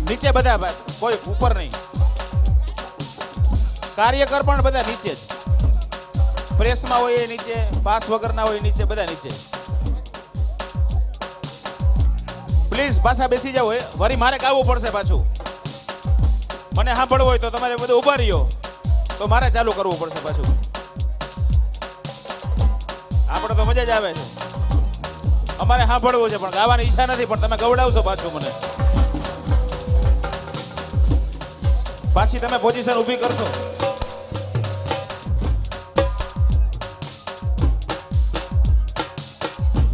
નીચે બધા ભાઈ, કોઈ ઉપર નહીં. કાર્યકર પણ બધા નીચે જ, પ્રેસમાં હોય એ નીચે, પાસ વગરના હોય નીચે, બધા નીચે પ્લીઝ. પાછા બેસી જાઓ. વળી મારે ગાવું પડશે પાછું. મને સાંભળવું હોય તો તમારે બધું ઊભા રહ્યો, તો મારે ચાલુ કરવું પડશે પાછું. આપણે તો મજા જ આવે છે. અમારે સાંભળવું છે પણ ગાવાની ઈચ્છા નથી, પણ તમે ગવડાવશો પાછું મને. પાછી તમે પોઝિશન ઊભી કરશો.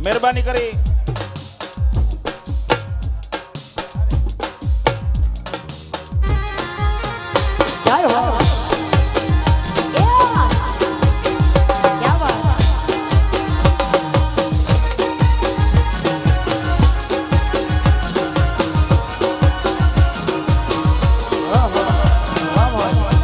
મહેરબાની કરી જય હો એ ક્યાં બાત વાહ મોહન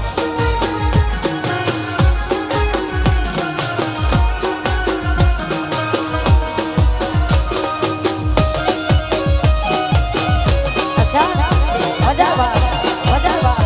અચ્છા મજા બા મજા બા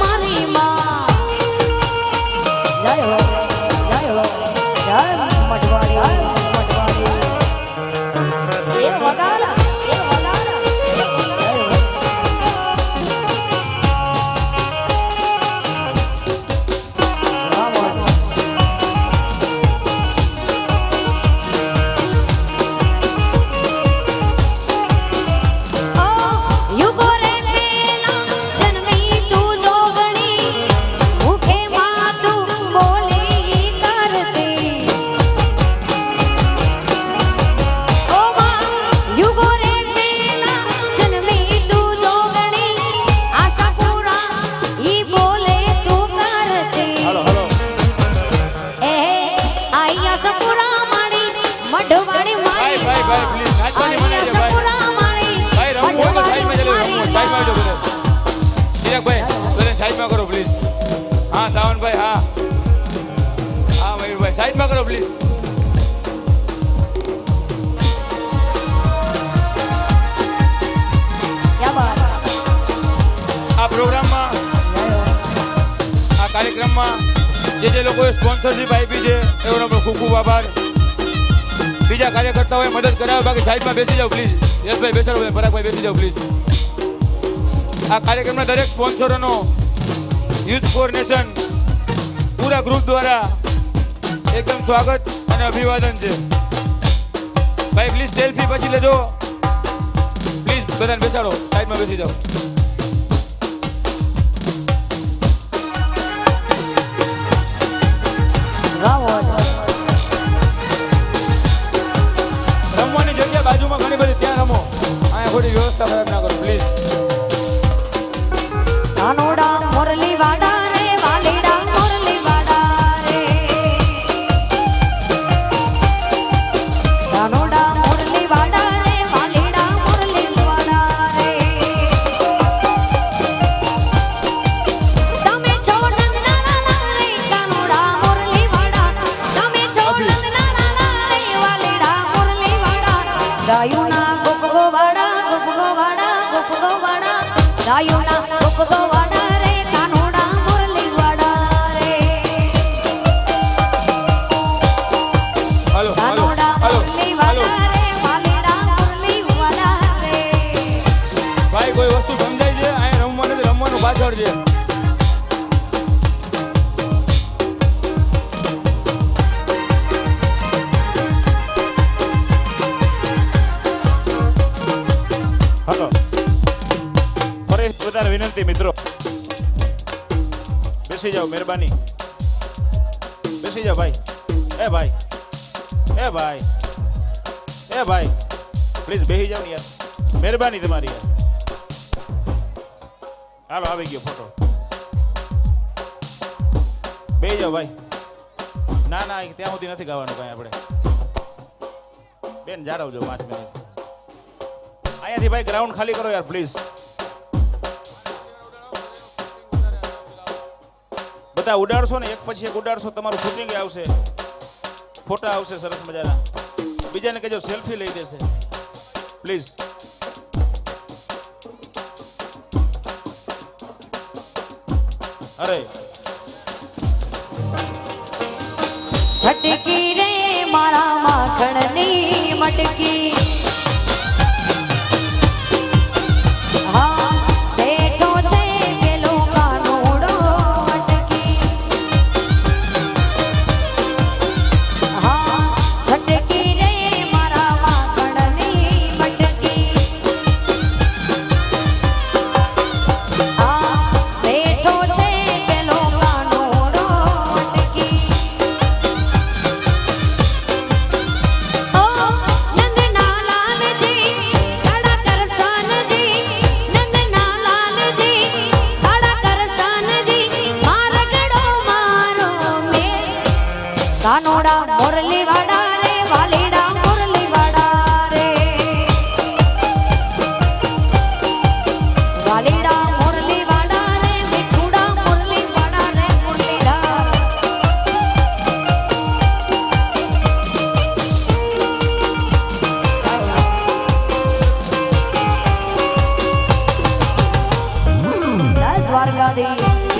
મારી માં જય હો જય હો જય મઢવાડી એ વગાડા જય હો યુગો રે પેલા જન્મી તું જોગણી મુખે માં તું બોલે કરતી ઓ માં યુગો રે પેલા જન્મી તું જોગણી આશા પૂરા ઈ બોલે તું કરતી હાલો હાલો એ આઈ આશા પૂરા માડી મઢવાડી ભાઈ મારી ભાઈ ભાઈ પ્લીઝ નાચવાની મને છે ભાઈ ભાઈ રમવું હોય તો સાઈડમાં ચાલો રમવું સાઈડમાં આવજો બધા ચિરાગભાઈ બધા સાઈડમાં કરો પ્લીઝ હા સાવનભાઈ હા હા મયુરભાઈ સાઈડમાં કરો પ્લીઝ આ પ્રોગ્રામમાં આ કાર્યક્રમમાં જે લોકોએ સ્પોન્સરશિપ આપી છે એનો આપણો ખૂબ ખૂબ આભાર બીજા કાર્યકર્તાઓએ મદદ કરાવે બાકી સાઈડમાં બેસી જાઓ પ્લીઝ યશભાઈ બેસાડો પરાગભાઈ બેસી જાઓ પ્લીઝ આ કાર્યક્રમના દરેક સ્પોન્સરોનો યુથ ફોર નેશન પૂરા ગ્રુપ દ્વારા એકદમ સ્વાગત અને અભિવાદન છે ભાઈ પ્લીઝ સેલ્ફી પછી લેજો પ્લીઝ બધાને બેસાડો સાઈડમાં બેસી જાઓ રમવાની જગ્યા બાજુમાં ઘણી બધી ત્યાં રમો અહીંયા ખોટી વ્યવસ્થા ખરાબ ના કરો પ્લીઝ કાનોડા મુરલી વાડા રે વાલીડા મુરલી વાડા રે કાનોડા મુરલી વાડા રે વાલીડા મુરલી વાડા રે તમે છો નંદલાલા રે કાનોડા મુરલી વાડા તમે છો નંદલાલા રે વાલીડા મુરલી વાડા ગાયુના ગોપ ગોવાડા ગાયુના ગોપ ગોવાડા રે કાનોડા મુરલી વાડા રે હાલો હાલો કાનોડા હાલો મુરલી હાલો વાડા રે વાલીડા મુરલી વાડા રે ભાઈ કોઈ વસ્તુ સમજાય છે અહીંયા રમવાનું નથી, રમવાનું પાછળ છે હાલો ફરી વધારે વિનંતી મિત્રો બેસી જાઓ મહેરબાની બેસી જાઓ ભાઈ એ ભાઈ એ ભાઈ એ ભાઈ પ્લીઝ બેસી જાઓ ને યાર મહેરબાની તમારી યાર હાલો આવી ગયો ફોટો બેસી જાઓ ભાઈ ના ના ત્યાં સુધી નથી ગાવાનું કાંઈ આપણે બેન જાળવજો 5 મિનિટ અહીંયાથી ભાઈ ગ્રાઉન્ડ ખાલી કરો યાર પ્લીઝ બધા ઉડાડશો ને એક પછી એક ઉડાડશો તમારું શૂટિંગ આવશે ફોટા આવશે સરસ મજાના બીજાને કહેજો સેલ્ફી લઈ દેશે પ્લીઝ અરે છટકી રે મારા માખણની મટકી હા બેઠો છે પેલો કાનોડો અટકી હા છટકી રે મારા માખણની મટકી હા બેઠો છે પેલો કાનોડો અટકી ઓ નંદના લાલજી કાળા કરશનજી નંદના લાલજી કાળા કરશનજી મારગડો મારો મે કાનોડા મુરલી વાડા રે વાલીડા મુરલી વાડા રે વાલીડા મુરલી વાડા રે મીઠુડા મુરલી વાડા રે મુરલીડા Dwarkadhish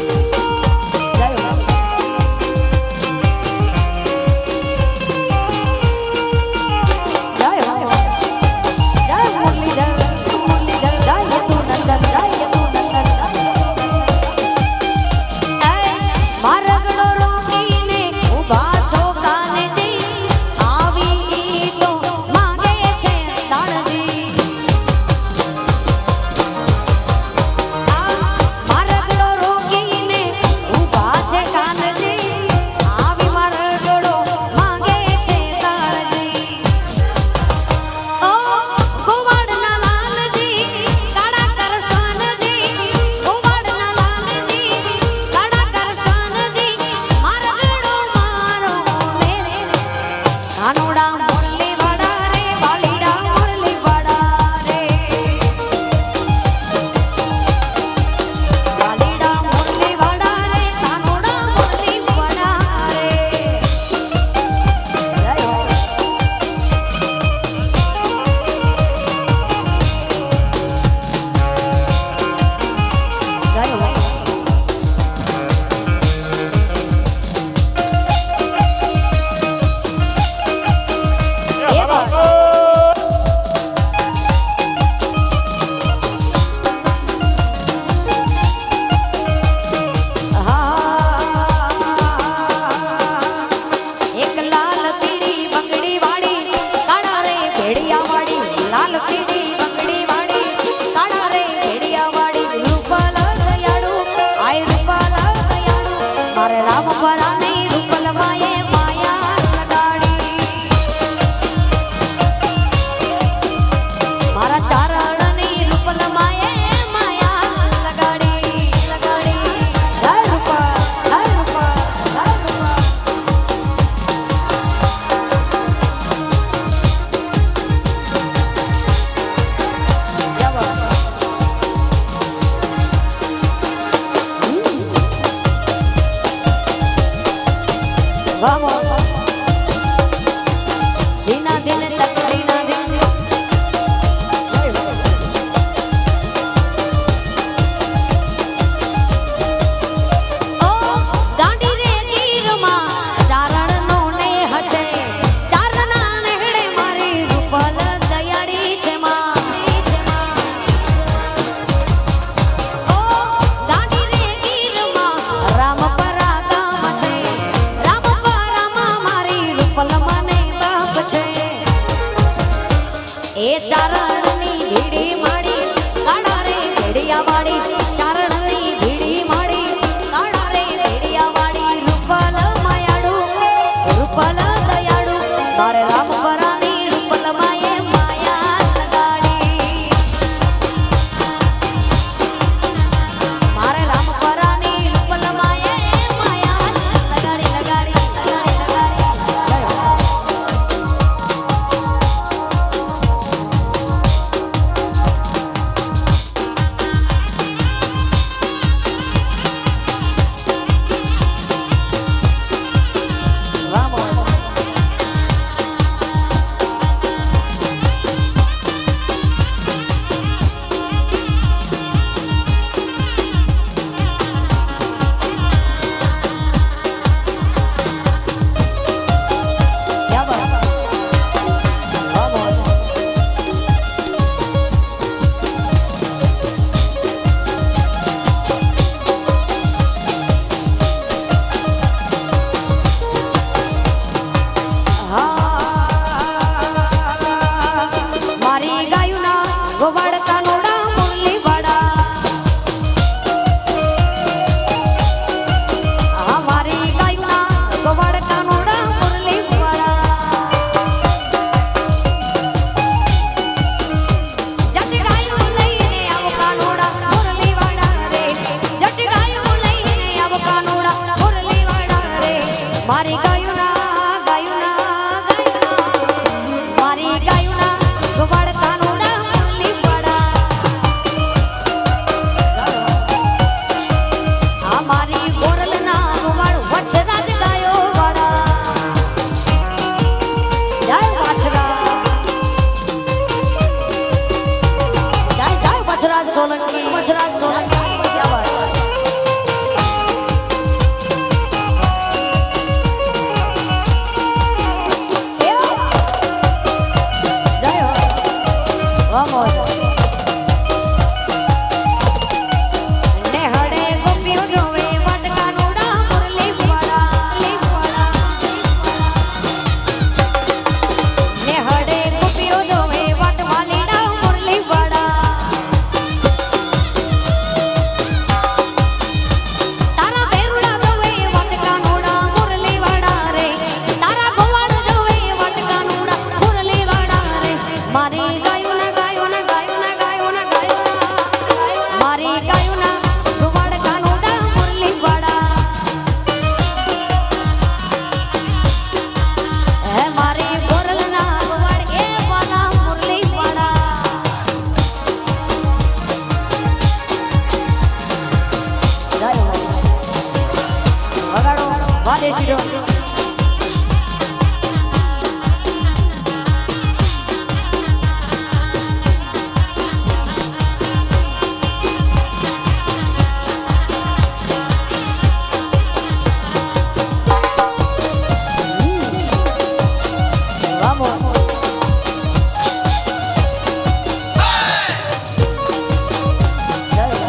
Vamos. Dina dina tak dina dina. Oh, Dandi રે ગીરમાં ચારણનો નેહ છે. ચારણના નેહડે મારી રૂપલ દયાળી છે માં. Oh, દાંડી રે ગીરમાં રામપરા ગામ છે. રામપરામાં મારી રૂપલ મને બાપ છે. એ ચારણની ભીડી માડી કાળા રે ભેડિયા વાળી. ચારણની ભીડી માડી કાળા રે ભેડિયા વાળી. રૂપલ માયાડુ રૂપલ દયાળુ મારે રામપરાની રૂપલ માએ માયા લગાડી. મારે રામપરાની રૂપલ માએ માયા લગાડી લગાડી લગાડી લગાડી. क्या बात vamos. મારી ગાયુના ગોવાળ કાનોડા મુરલી વાડા. હા મારી ગાયુના ગોવાળ કાનોડા મુરલી વાડા. જટ ગાયું લઈને આવો કાનોડા મુરલી વાડા રે. જટ ગાયું લઈને આવો કાનોડા મુરલી વાડા રે. મારી ગાયુના મારી ગાયુના ગોવાળ કાનોડા મુરલી વાડા. આ મારી ગોરલના ગોવાળ વચરાજ ગાયો વાડા. જય વાછરા જય જય વચરાજ સોલંકી વચરાજ સોલંકી. क्या बात है. जय हो. Vamos. નેહડે ગોપીઓ જોવે વટકાનોડા મુરલી વાડા. નેહડે ગોપીઓ જોવે વટવાલીડા મુરલી વાડા. તારા બેરુડા જોવે વટકાનોડા મુરલી વાડા રે. તારા ગોવાળ જોવે વટકાનોડા મુરલી વાડા રે. મારી ગાયુના ગાયુના ગાયુના ગાયુના ગાયુના મારી ગાયુના ગોવાળ કાનોડા મુરલી વાડા. હે મારી ગોરલના ગોવાળ એ વાલા મુરલી વાડા. જય હો. વગાડો વાદેશી ઢોલ. Vamos. જય હો.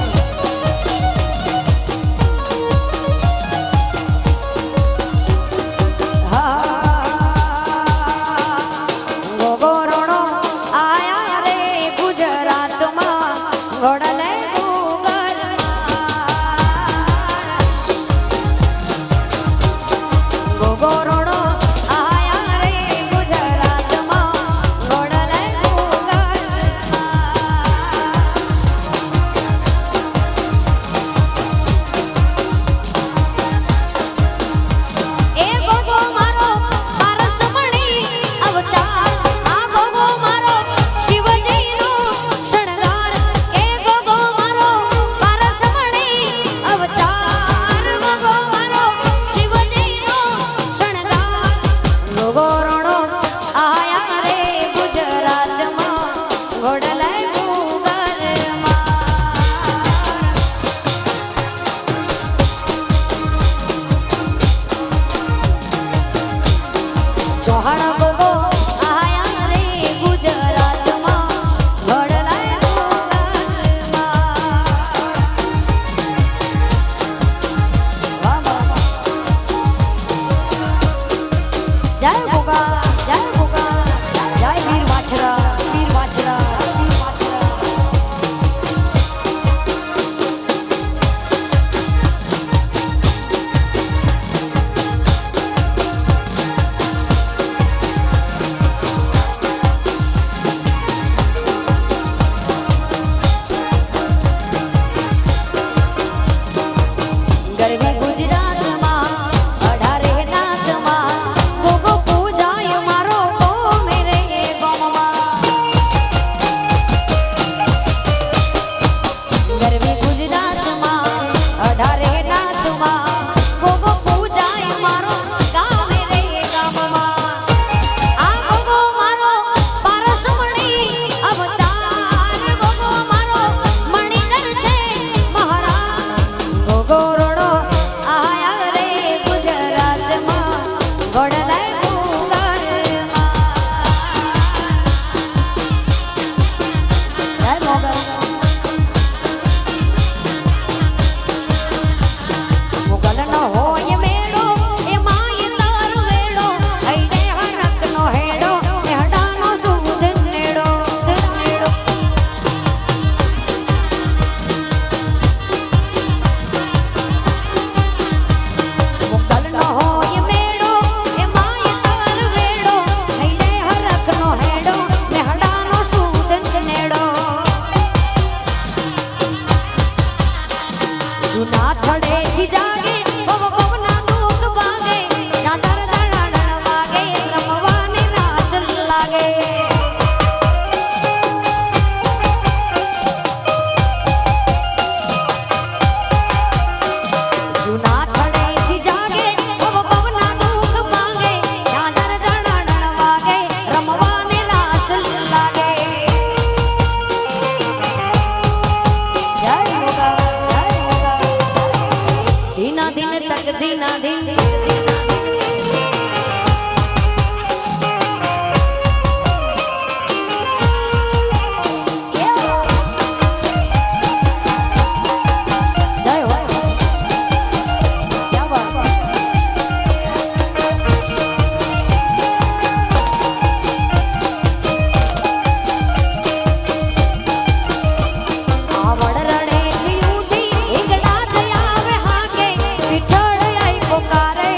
જય ભોગા જય ભોગા જય વીર વાછરા વીર વાછરા વીર વાછરા ગરવી ગુજરાતમાં 18 નાથમાં ભોગો પૂજાય મારો તો મેરે ગામમાં ગરવી ગુજરાતમાં 18 નાથમાં ભોગો પૂજાય મારો ગામે રે ગામમાં આ ભોગો મારો પારસમણી અવતાર ભોગો મારો મણિધર છે મહારાજ ભોગો રોડો આયા રે ગુજરાતમાં ગોળલાય ડુંગરમાં જય મોગલ મોગલનો હોય મેળો એ માય તાર વેળો હૈડે હરકનો હેડો એ હડાનો સુધ નેડો નેડો મોગલનો હોય મેળો એ માય તાર વેળો હૈડે હરકનો હેડો ને હડાનો સુધ નેડો જૂના થડેથી જાગે પવ પવના દુઃખ ભાગે ચાચર દડાડણ વાગે રમવાને રાસ લાગે જૂના થડેથી જાગે પવ પવના દુઃખ ભાગે ચાચર દડાડણ વાગે રમવાને રાસ લાગે જય મોગા જય મોગા ધીના દિન તક ધીના દિન જય હો ક્યા બાત આવડ રડેથી ઉઠી એકડા જ આવે હાકે વિઠળ આઈ પોકારે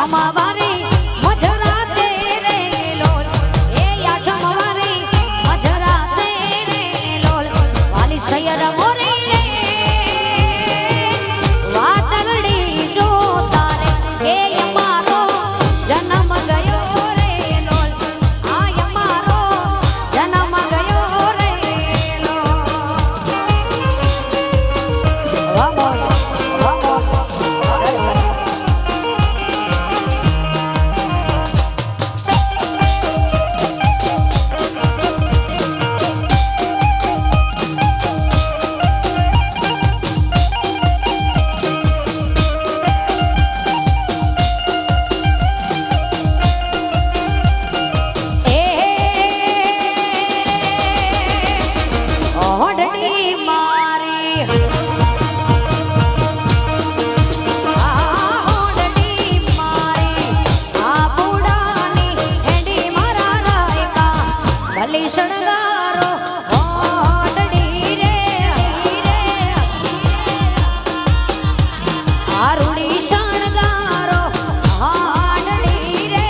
આઠમા વારી મધરાતે રે લોલ એ આઠમા વારી મધરાતે રે લોલ વાલી સૈયર મોરે રે વાતરડી જો તારે એ અમારો જન્મ ગયો રે લોલ આ અમારો જન્મ ગયો રે લોલ વામો વામો ઓઢડી મારી ઓઢડી મારી આ બુડાની હેડી મારા રાયકા ભલી શણગારો ઓઢડી રે આરુડી શણગારો ઓઢડી રે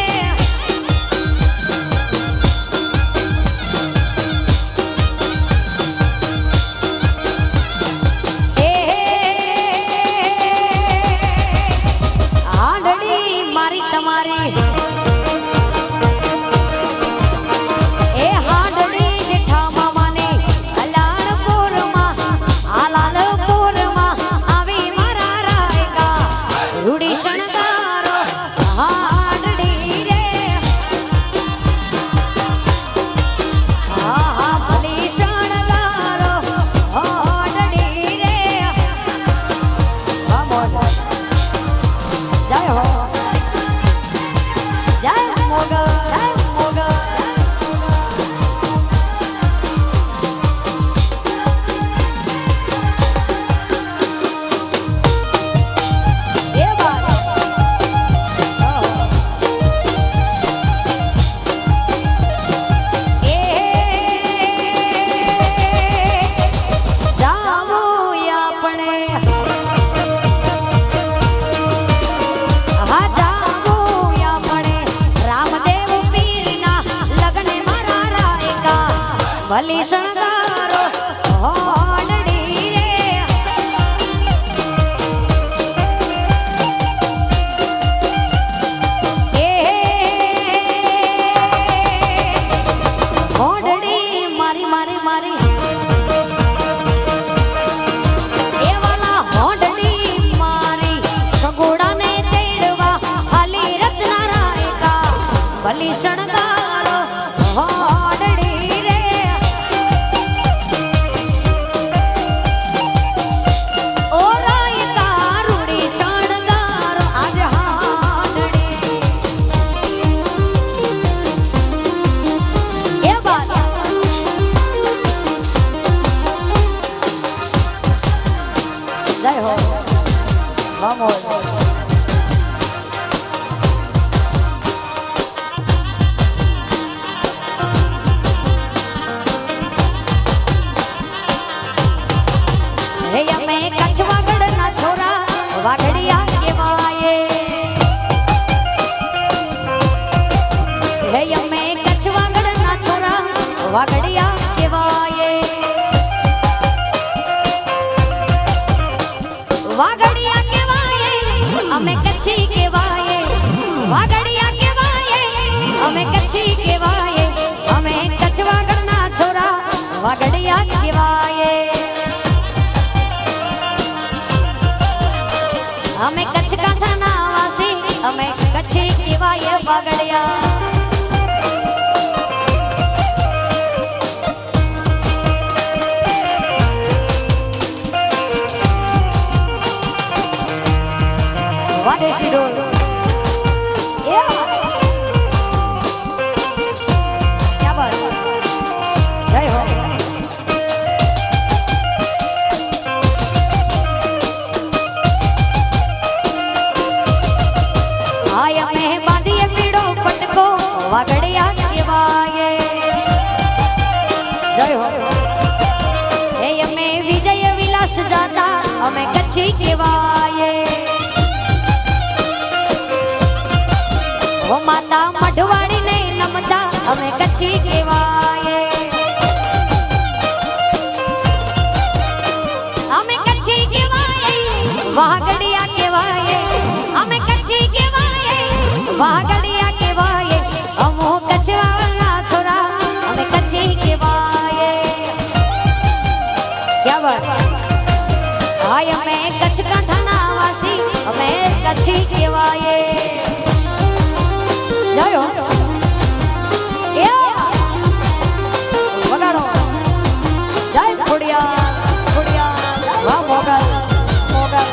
આંધળી મારી તમારી એ હાંડળી જેઠા મામાને લાલપુરમાં આ લાલપુરમાં આવી મારા રાયકા રૂડી શણગારો હાંડળી રે હા ભલી શણગારો હાંડળી રે વામો જય હો જય મોગલ જય મોગલ એ બાત એ જાવું આપણે હા જાવું આપણે રામદેવ પીરના લગ્ન મારા રાયકા ભલી શણગારો હોડડી રે એ હોડડી મારી મારી મારી એ વાલા હોડડી મારી સગોડાને તેડવા હાલી રત્ના રાયકા ભલી શણગારો હોડડી રે ઓ રાયકા રૂડી શણગારો આજ હાડડી એ વાત જય હો વામો હે અમે કચ્છ વાગડના છોરા વાગડિયા કેવાય હે અમે કચ્છ વાગડના છોરા વાગડિયા કેવાય વાગડિયા કેવાય અમે કચ્છી કેવાય વાગડિયા કેવાય અમે કચ્છી કેવાય અમે કચ્છ વાગડના છોરા વાગડિયા કેવાય અમે કચ્છ કાંઠાના વાસી અમે કચ્છી કેવાય વાગડિયા વાદેશી ડોલ ક્યા બાત જય હો આય અમે બાંધીએ પીડો પટકો વાગડિયા કેવાય જય હો હે અમે વિજય વિલાસ જાતા અમે કચ્છી કેવાય અમે કચ્છી કહેવાય વાગડિયા કહેવાય અમો કચ્છવાળા છોરા અમે કચ્છી કહેવાય ક્યા વાત હાય અમે કચ્છ કાંઠાના વાસી અમે કચ્છી કહેવાય જાયો એ વગાડો જય ખોડિયા ખોડિયા વાહ મોગલ મોગલ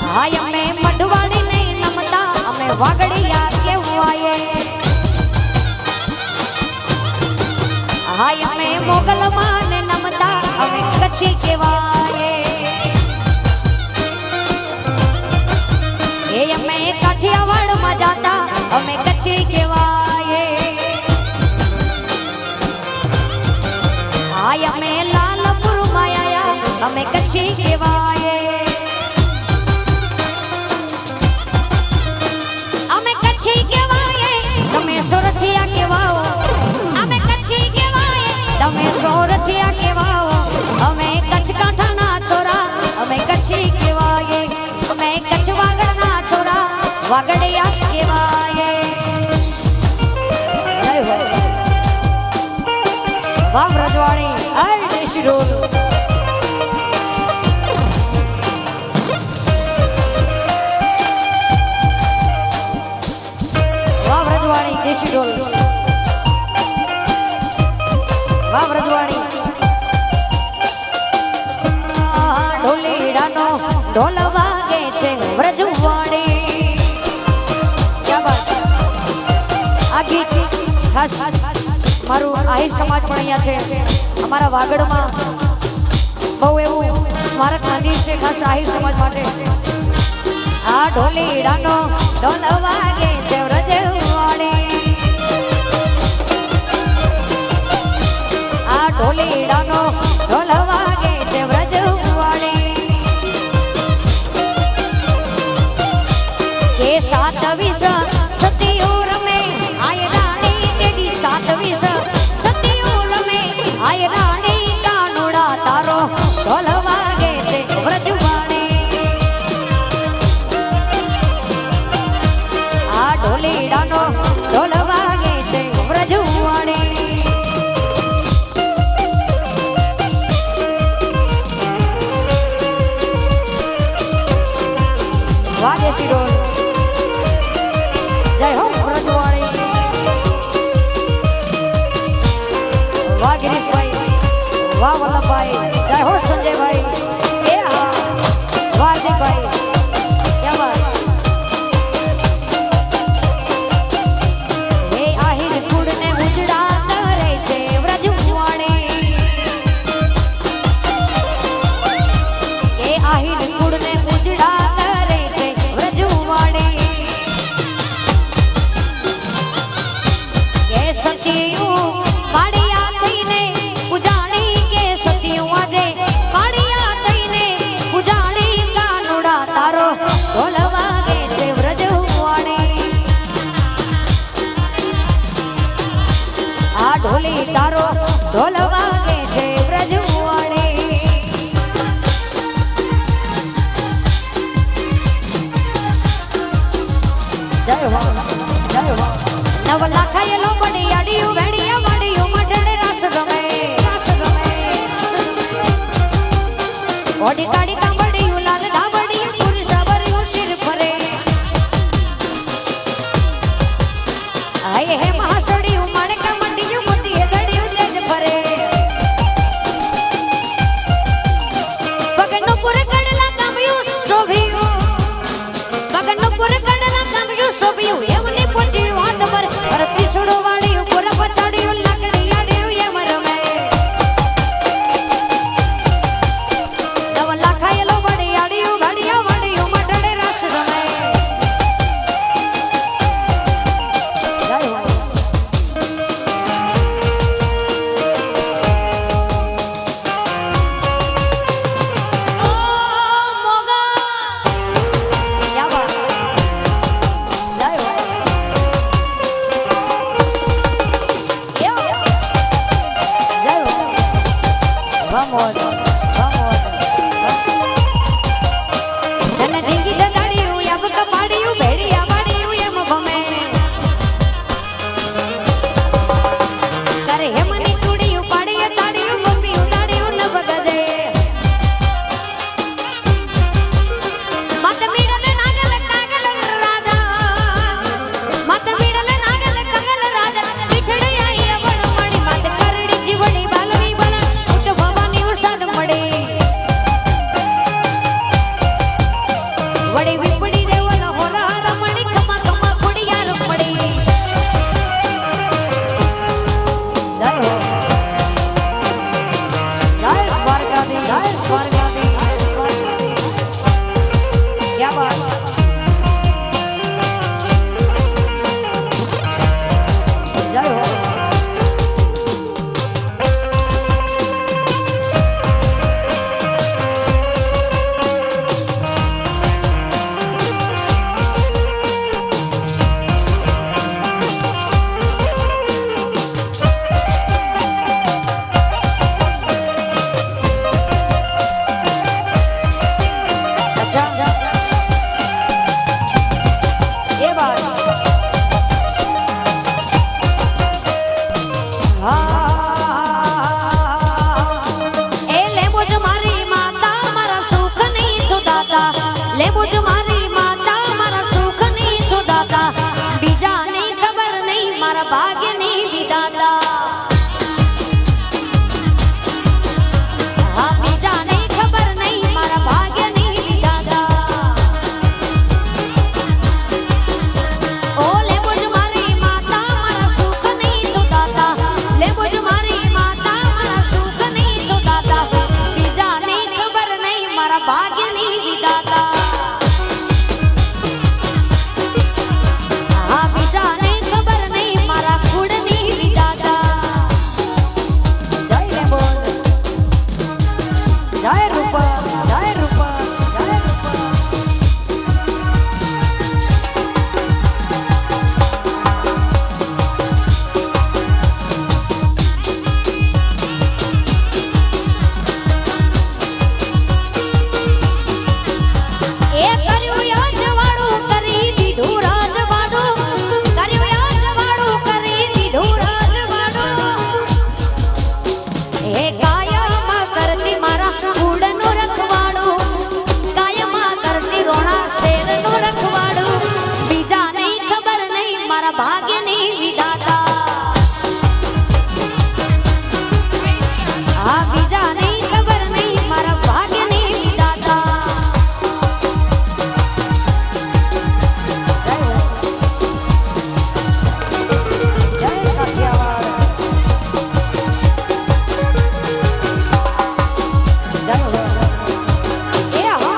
હાય અમે મઢવાડી નહીં નમતા અમે વાગડિયા કહેવાય હાય અમે મોગલ માને નમતા અમે કચ્છી કહેવાય એ અમે કાઠિયાવાડ માં જાતા અમે કચ્છી કહેવાય હાય અમે લાલપુર માં આયા અમે કચ્છી કહેવાય અમે કચ્છી કહેવાય તમે સોરઠિયા કહેવાઓ અમે કચ્છી કહેવાય તમે સોરઠિયા કહેવાઓ અમે કચ્છ કાંઠાના છોરા અમે કચ્છી કહેવાય અમે કચ્છ વાગડના છોરા વાગડિયા કહેવાય જય હો વાહ રજવાડી આય દેશી ઢોલ વાહ રજવાડી દેશી ઢોલ વાહ રજવાડી ઢોલીડાનો ઢોલ વાગે છે વ્રજવાડી ક્યા વાત આ ગીત ખાસ મારું આહિર સમાજ પણ અહીંયા છે અમારા વાગડમાં બહુ એવું સ્મારક મંદિર છે ખાસ આહિર સમાજ માટે આ ઢોલીડાનો ઢોલ વાગે છે વ્રજવાડી આ ઢોલીડાનો ઢોલ વાગે છે વ્રજવાડી કે સાત વિસ સતીઓ રમે આય રાણી કેડી સાત વિસ સતીઓ રમે આય રાણી કાનુડા તારો ઢોલ વાગે છે વ્રજવાડી આ ઢોલીડાનો ઢોલ વાગે છે વ્રજવાડી વાહ દેશી ઢોલ જય હો વ્રજવાડી વાહ ગિરીશભાઈ વાહ વલ્લભભાઈ જય હો સંજયભાઈ એ હા વાહ હાર્દિકભાઈ ક્યા વાત હે આહિર કુળને ઉજડા કરે છે વ્રજવાણી હે આહિર કુળને ઉજડા કરે છે વ્રજવાણી કે સતીયું કાળિયા થઈને ઉજાણી કે સતીયું આજે કાળિયા થઈને ઉજાણી કાનુડા તારો ઢોલ વાગે છે વ્રજવાણી આ ઢોલી તારો ઢોલ વાગે છે વ્રજવાણી જય હો જય હો નવ લાખાયેલો બડી અડિયું વેડિયા વાડિયું મઢડે રાસ રમે ઓડી કાડી કાંબડિયું લાલ ધાબડિયું પુરુષા ભર્યું શિર ફરે આય હે મહાસડિયું માણકા મંડિયું મોતીએ ગડિયું તેજ ફરે પગનું પુર કડલા કામ્યું શોભિયું પગનું પુર કડલા કામ્યું શોભિયું એમને પહોંચ્યું હાથ પર અરતી સુડો વાળ્યું પુર પછાડ્યું લાકડી આડ્યું એમ રમે નવ લાખાયેલો ભાગ્યની વિધાતા આ બીજાને ખબર નહીં મારા કુળની વિધાતા જય રે બોલ જય રૂપ જય રૂપ જય રૂપ એ કર્યું યાજવાળું કરી દીધું રાજવાડું કર્યું યાજવાળું કરી દીધું રાજવાડું એ કાયમાં કરતી મારા કુળનું રખવાડું કાયમાં કરતી રોણા શેરનું રખવાડું બીજાને ખબર નહીં મારા ભાગ્યની વિધાતા આ બીજાને ખબર નહીં મારા ભાગ્યની વિધાતા જય કાઠિયાવાડ જય હો એ હા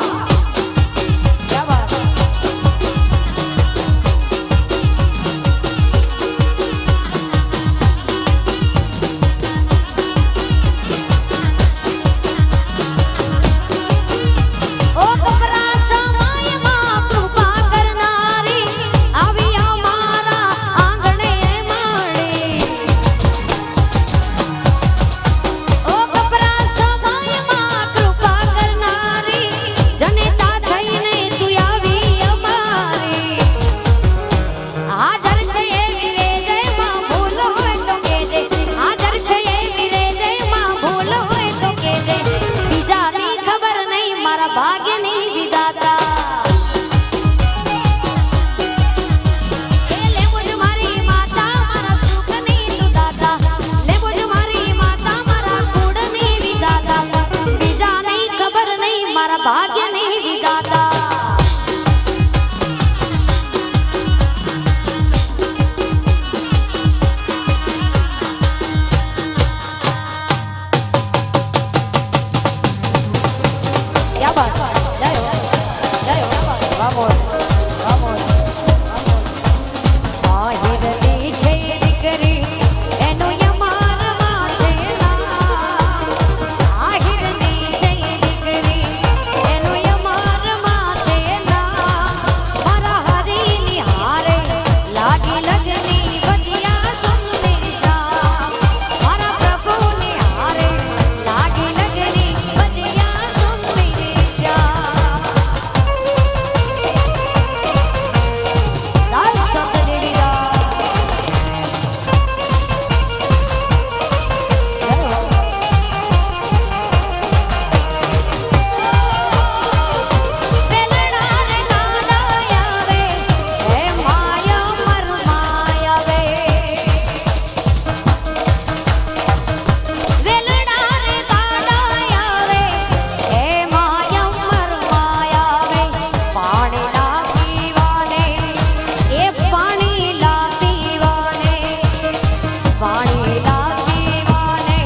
ક્યા વાત ઓ કપરા સમયમાં કૃપા કરનારી આવી અમારા આંગણે મળી ઓ કપરા સમયમાં કૃપા કરનારી જનતા થઈને તું આવી અમારી હાજર છે એવી રેજમાં ભૂલ હોય તો કહેજે હાજર છે એવી રેજમાં ભૂલ હોય તો કહેજે બીજાની ખબર નહીં મારા ભાગ્યની વિધાતા એ લેવું જ મારી માતા મારા સુખની તું દાતા લેવું જ મારી માતા મારા કુળની વિધાતા બીજાની ખબર નહીં મારા ભાગ્યની વિધાતા क्या बात जय हो वामोन वामोन આહિરની છે દીકરી એનું યમાનમાં છે નામ આહિરની છે દીકરી એનું યમાનમાં છે નામ મારા હરીની હારે લાગી લગની વજિયા સુંદર શ્યામ મારા પ્રભુની હારે લાગી લગની વજિયા સુંદર શ્યામ દાલ સતગીરી વેલડા રે ગાડા આવે હે માયા મરમાયા વે વેલડા રે ગાડા આવે હે માયા મરમાયા વે પાણી ના પીવાને એ પાણી લા પીવાને પાણી લા પીવાને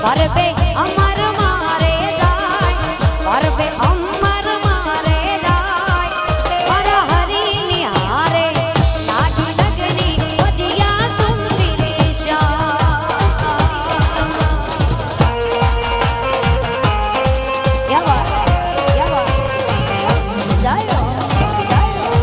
પરબે અમર મારે જાય પરબે અમર મારે જાય મારા હરીની હારે લાગી લગની વજિયા સુંદરી શ્યામ क्या बात क्या बात जय हो जय हो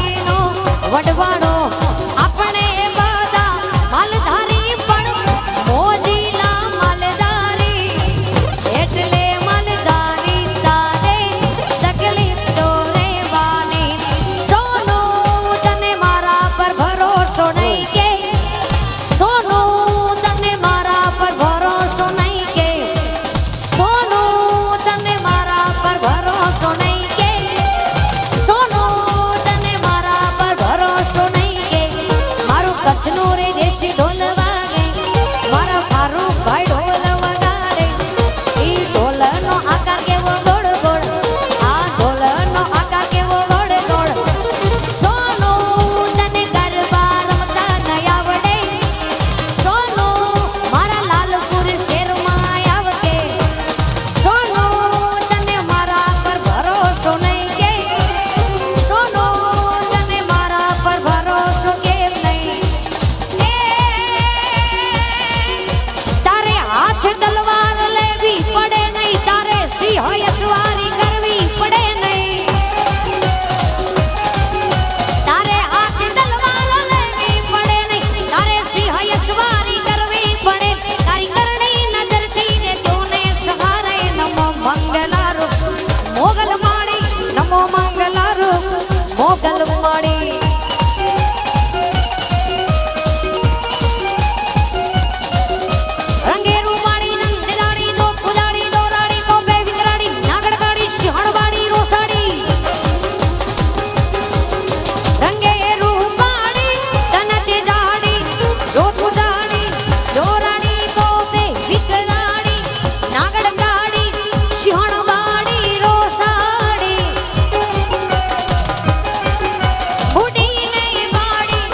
વાડીનો વડવાડો આપણે બધા માલધારી પણ મોજીલા માલધારી એટલે માલધારી તારે તકલીફ તો રહેવાની સોનું તને મારા પર ભરોસો નહીં કે સોનું તને મારા પર ભરોસો નહીં કે સોનું તને મારા પર ભરોસો નહીં કે સોનું તને મારા પર ભરોસો નહીં કે મારું કચ્છનું રે દેશી ઢોલ વાગે મારા ફારૂકભાઈ ઢોલ વગાડે ઈ ઢોલનો આકાર કેવો ગોળ ગોળ આ ઢોલનો આકાર કેવો ગોળ ગોળ સોનું તને ગરબા રમતા ન આવડે સોનું મારા લાલપુર શેરમાં આવકે સોનું તને મારા પર ભરોસો નહીં કે સોનું તને મારા પર ભરોસો કેમ નહીં તારે હાથ તલવાર લેવી પડે નહીં તારે સિંહ સવારી કરવી પડે નહીં તારે હાથ તલવાર લેવી પડે નહીં તારે સિંહ સવારી કરવી પડે તારી કરણી નજરથી ને તોને સહારે નમો મંગલારો મોગલ માળી નમો મંગલારો મોગલ માળી રંગેરું માળી નંદલાડી દો ફુલાડી દોરાડી કોપે વિતરાડી નાગડગાડી સિંહણવાડી રોસાડી રંગેરું માળી તનતે જાડી દો ફુલાડી દોરાડી કોપે વિતરાડી નાગડગાડી સિંહણવાડી રોસાડી બુડી નહીં વાડી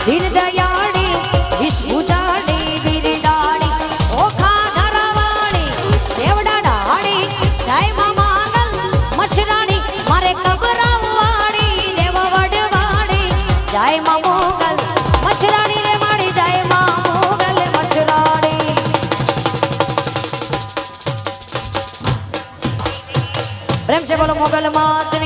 દિન દયાળી વિસ્મુજાડી બિરદાડી ઓખા ધરાવાડી દેવડા ડાળી જય મા માંગલ મછરાડી મારે કબરાવાડી દેવ વડવાડી જય મા મોગલ મછરાડી રે માડી જય મા મોગલ મછરાડી પ્રેમ से बोलो मोगल मातनी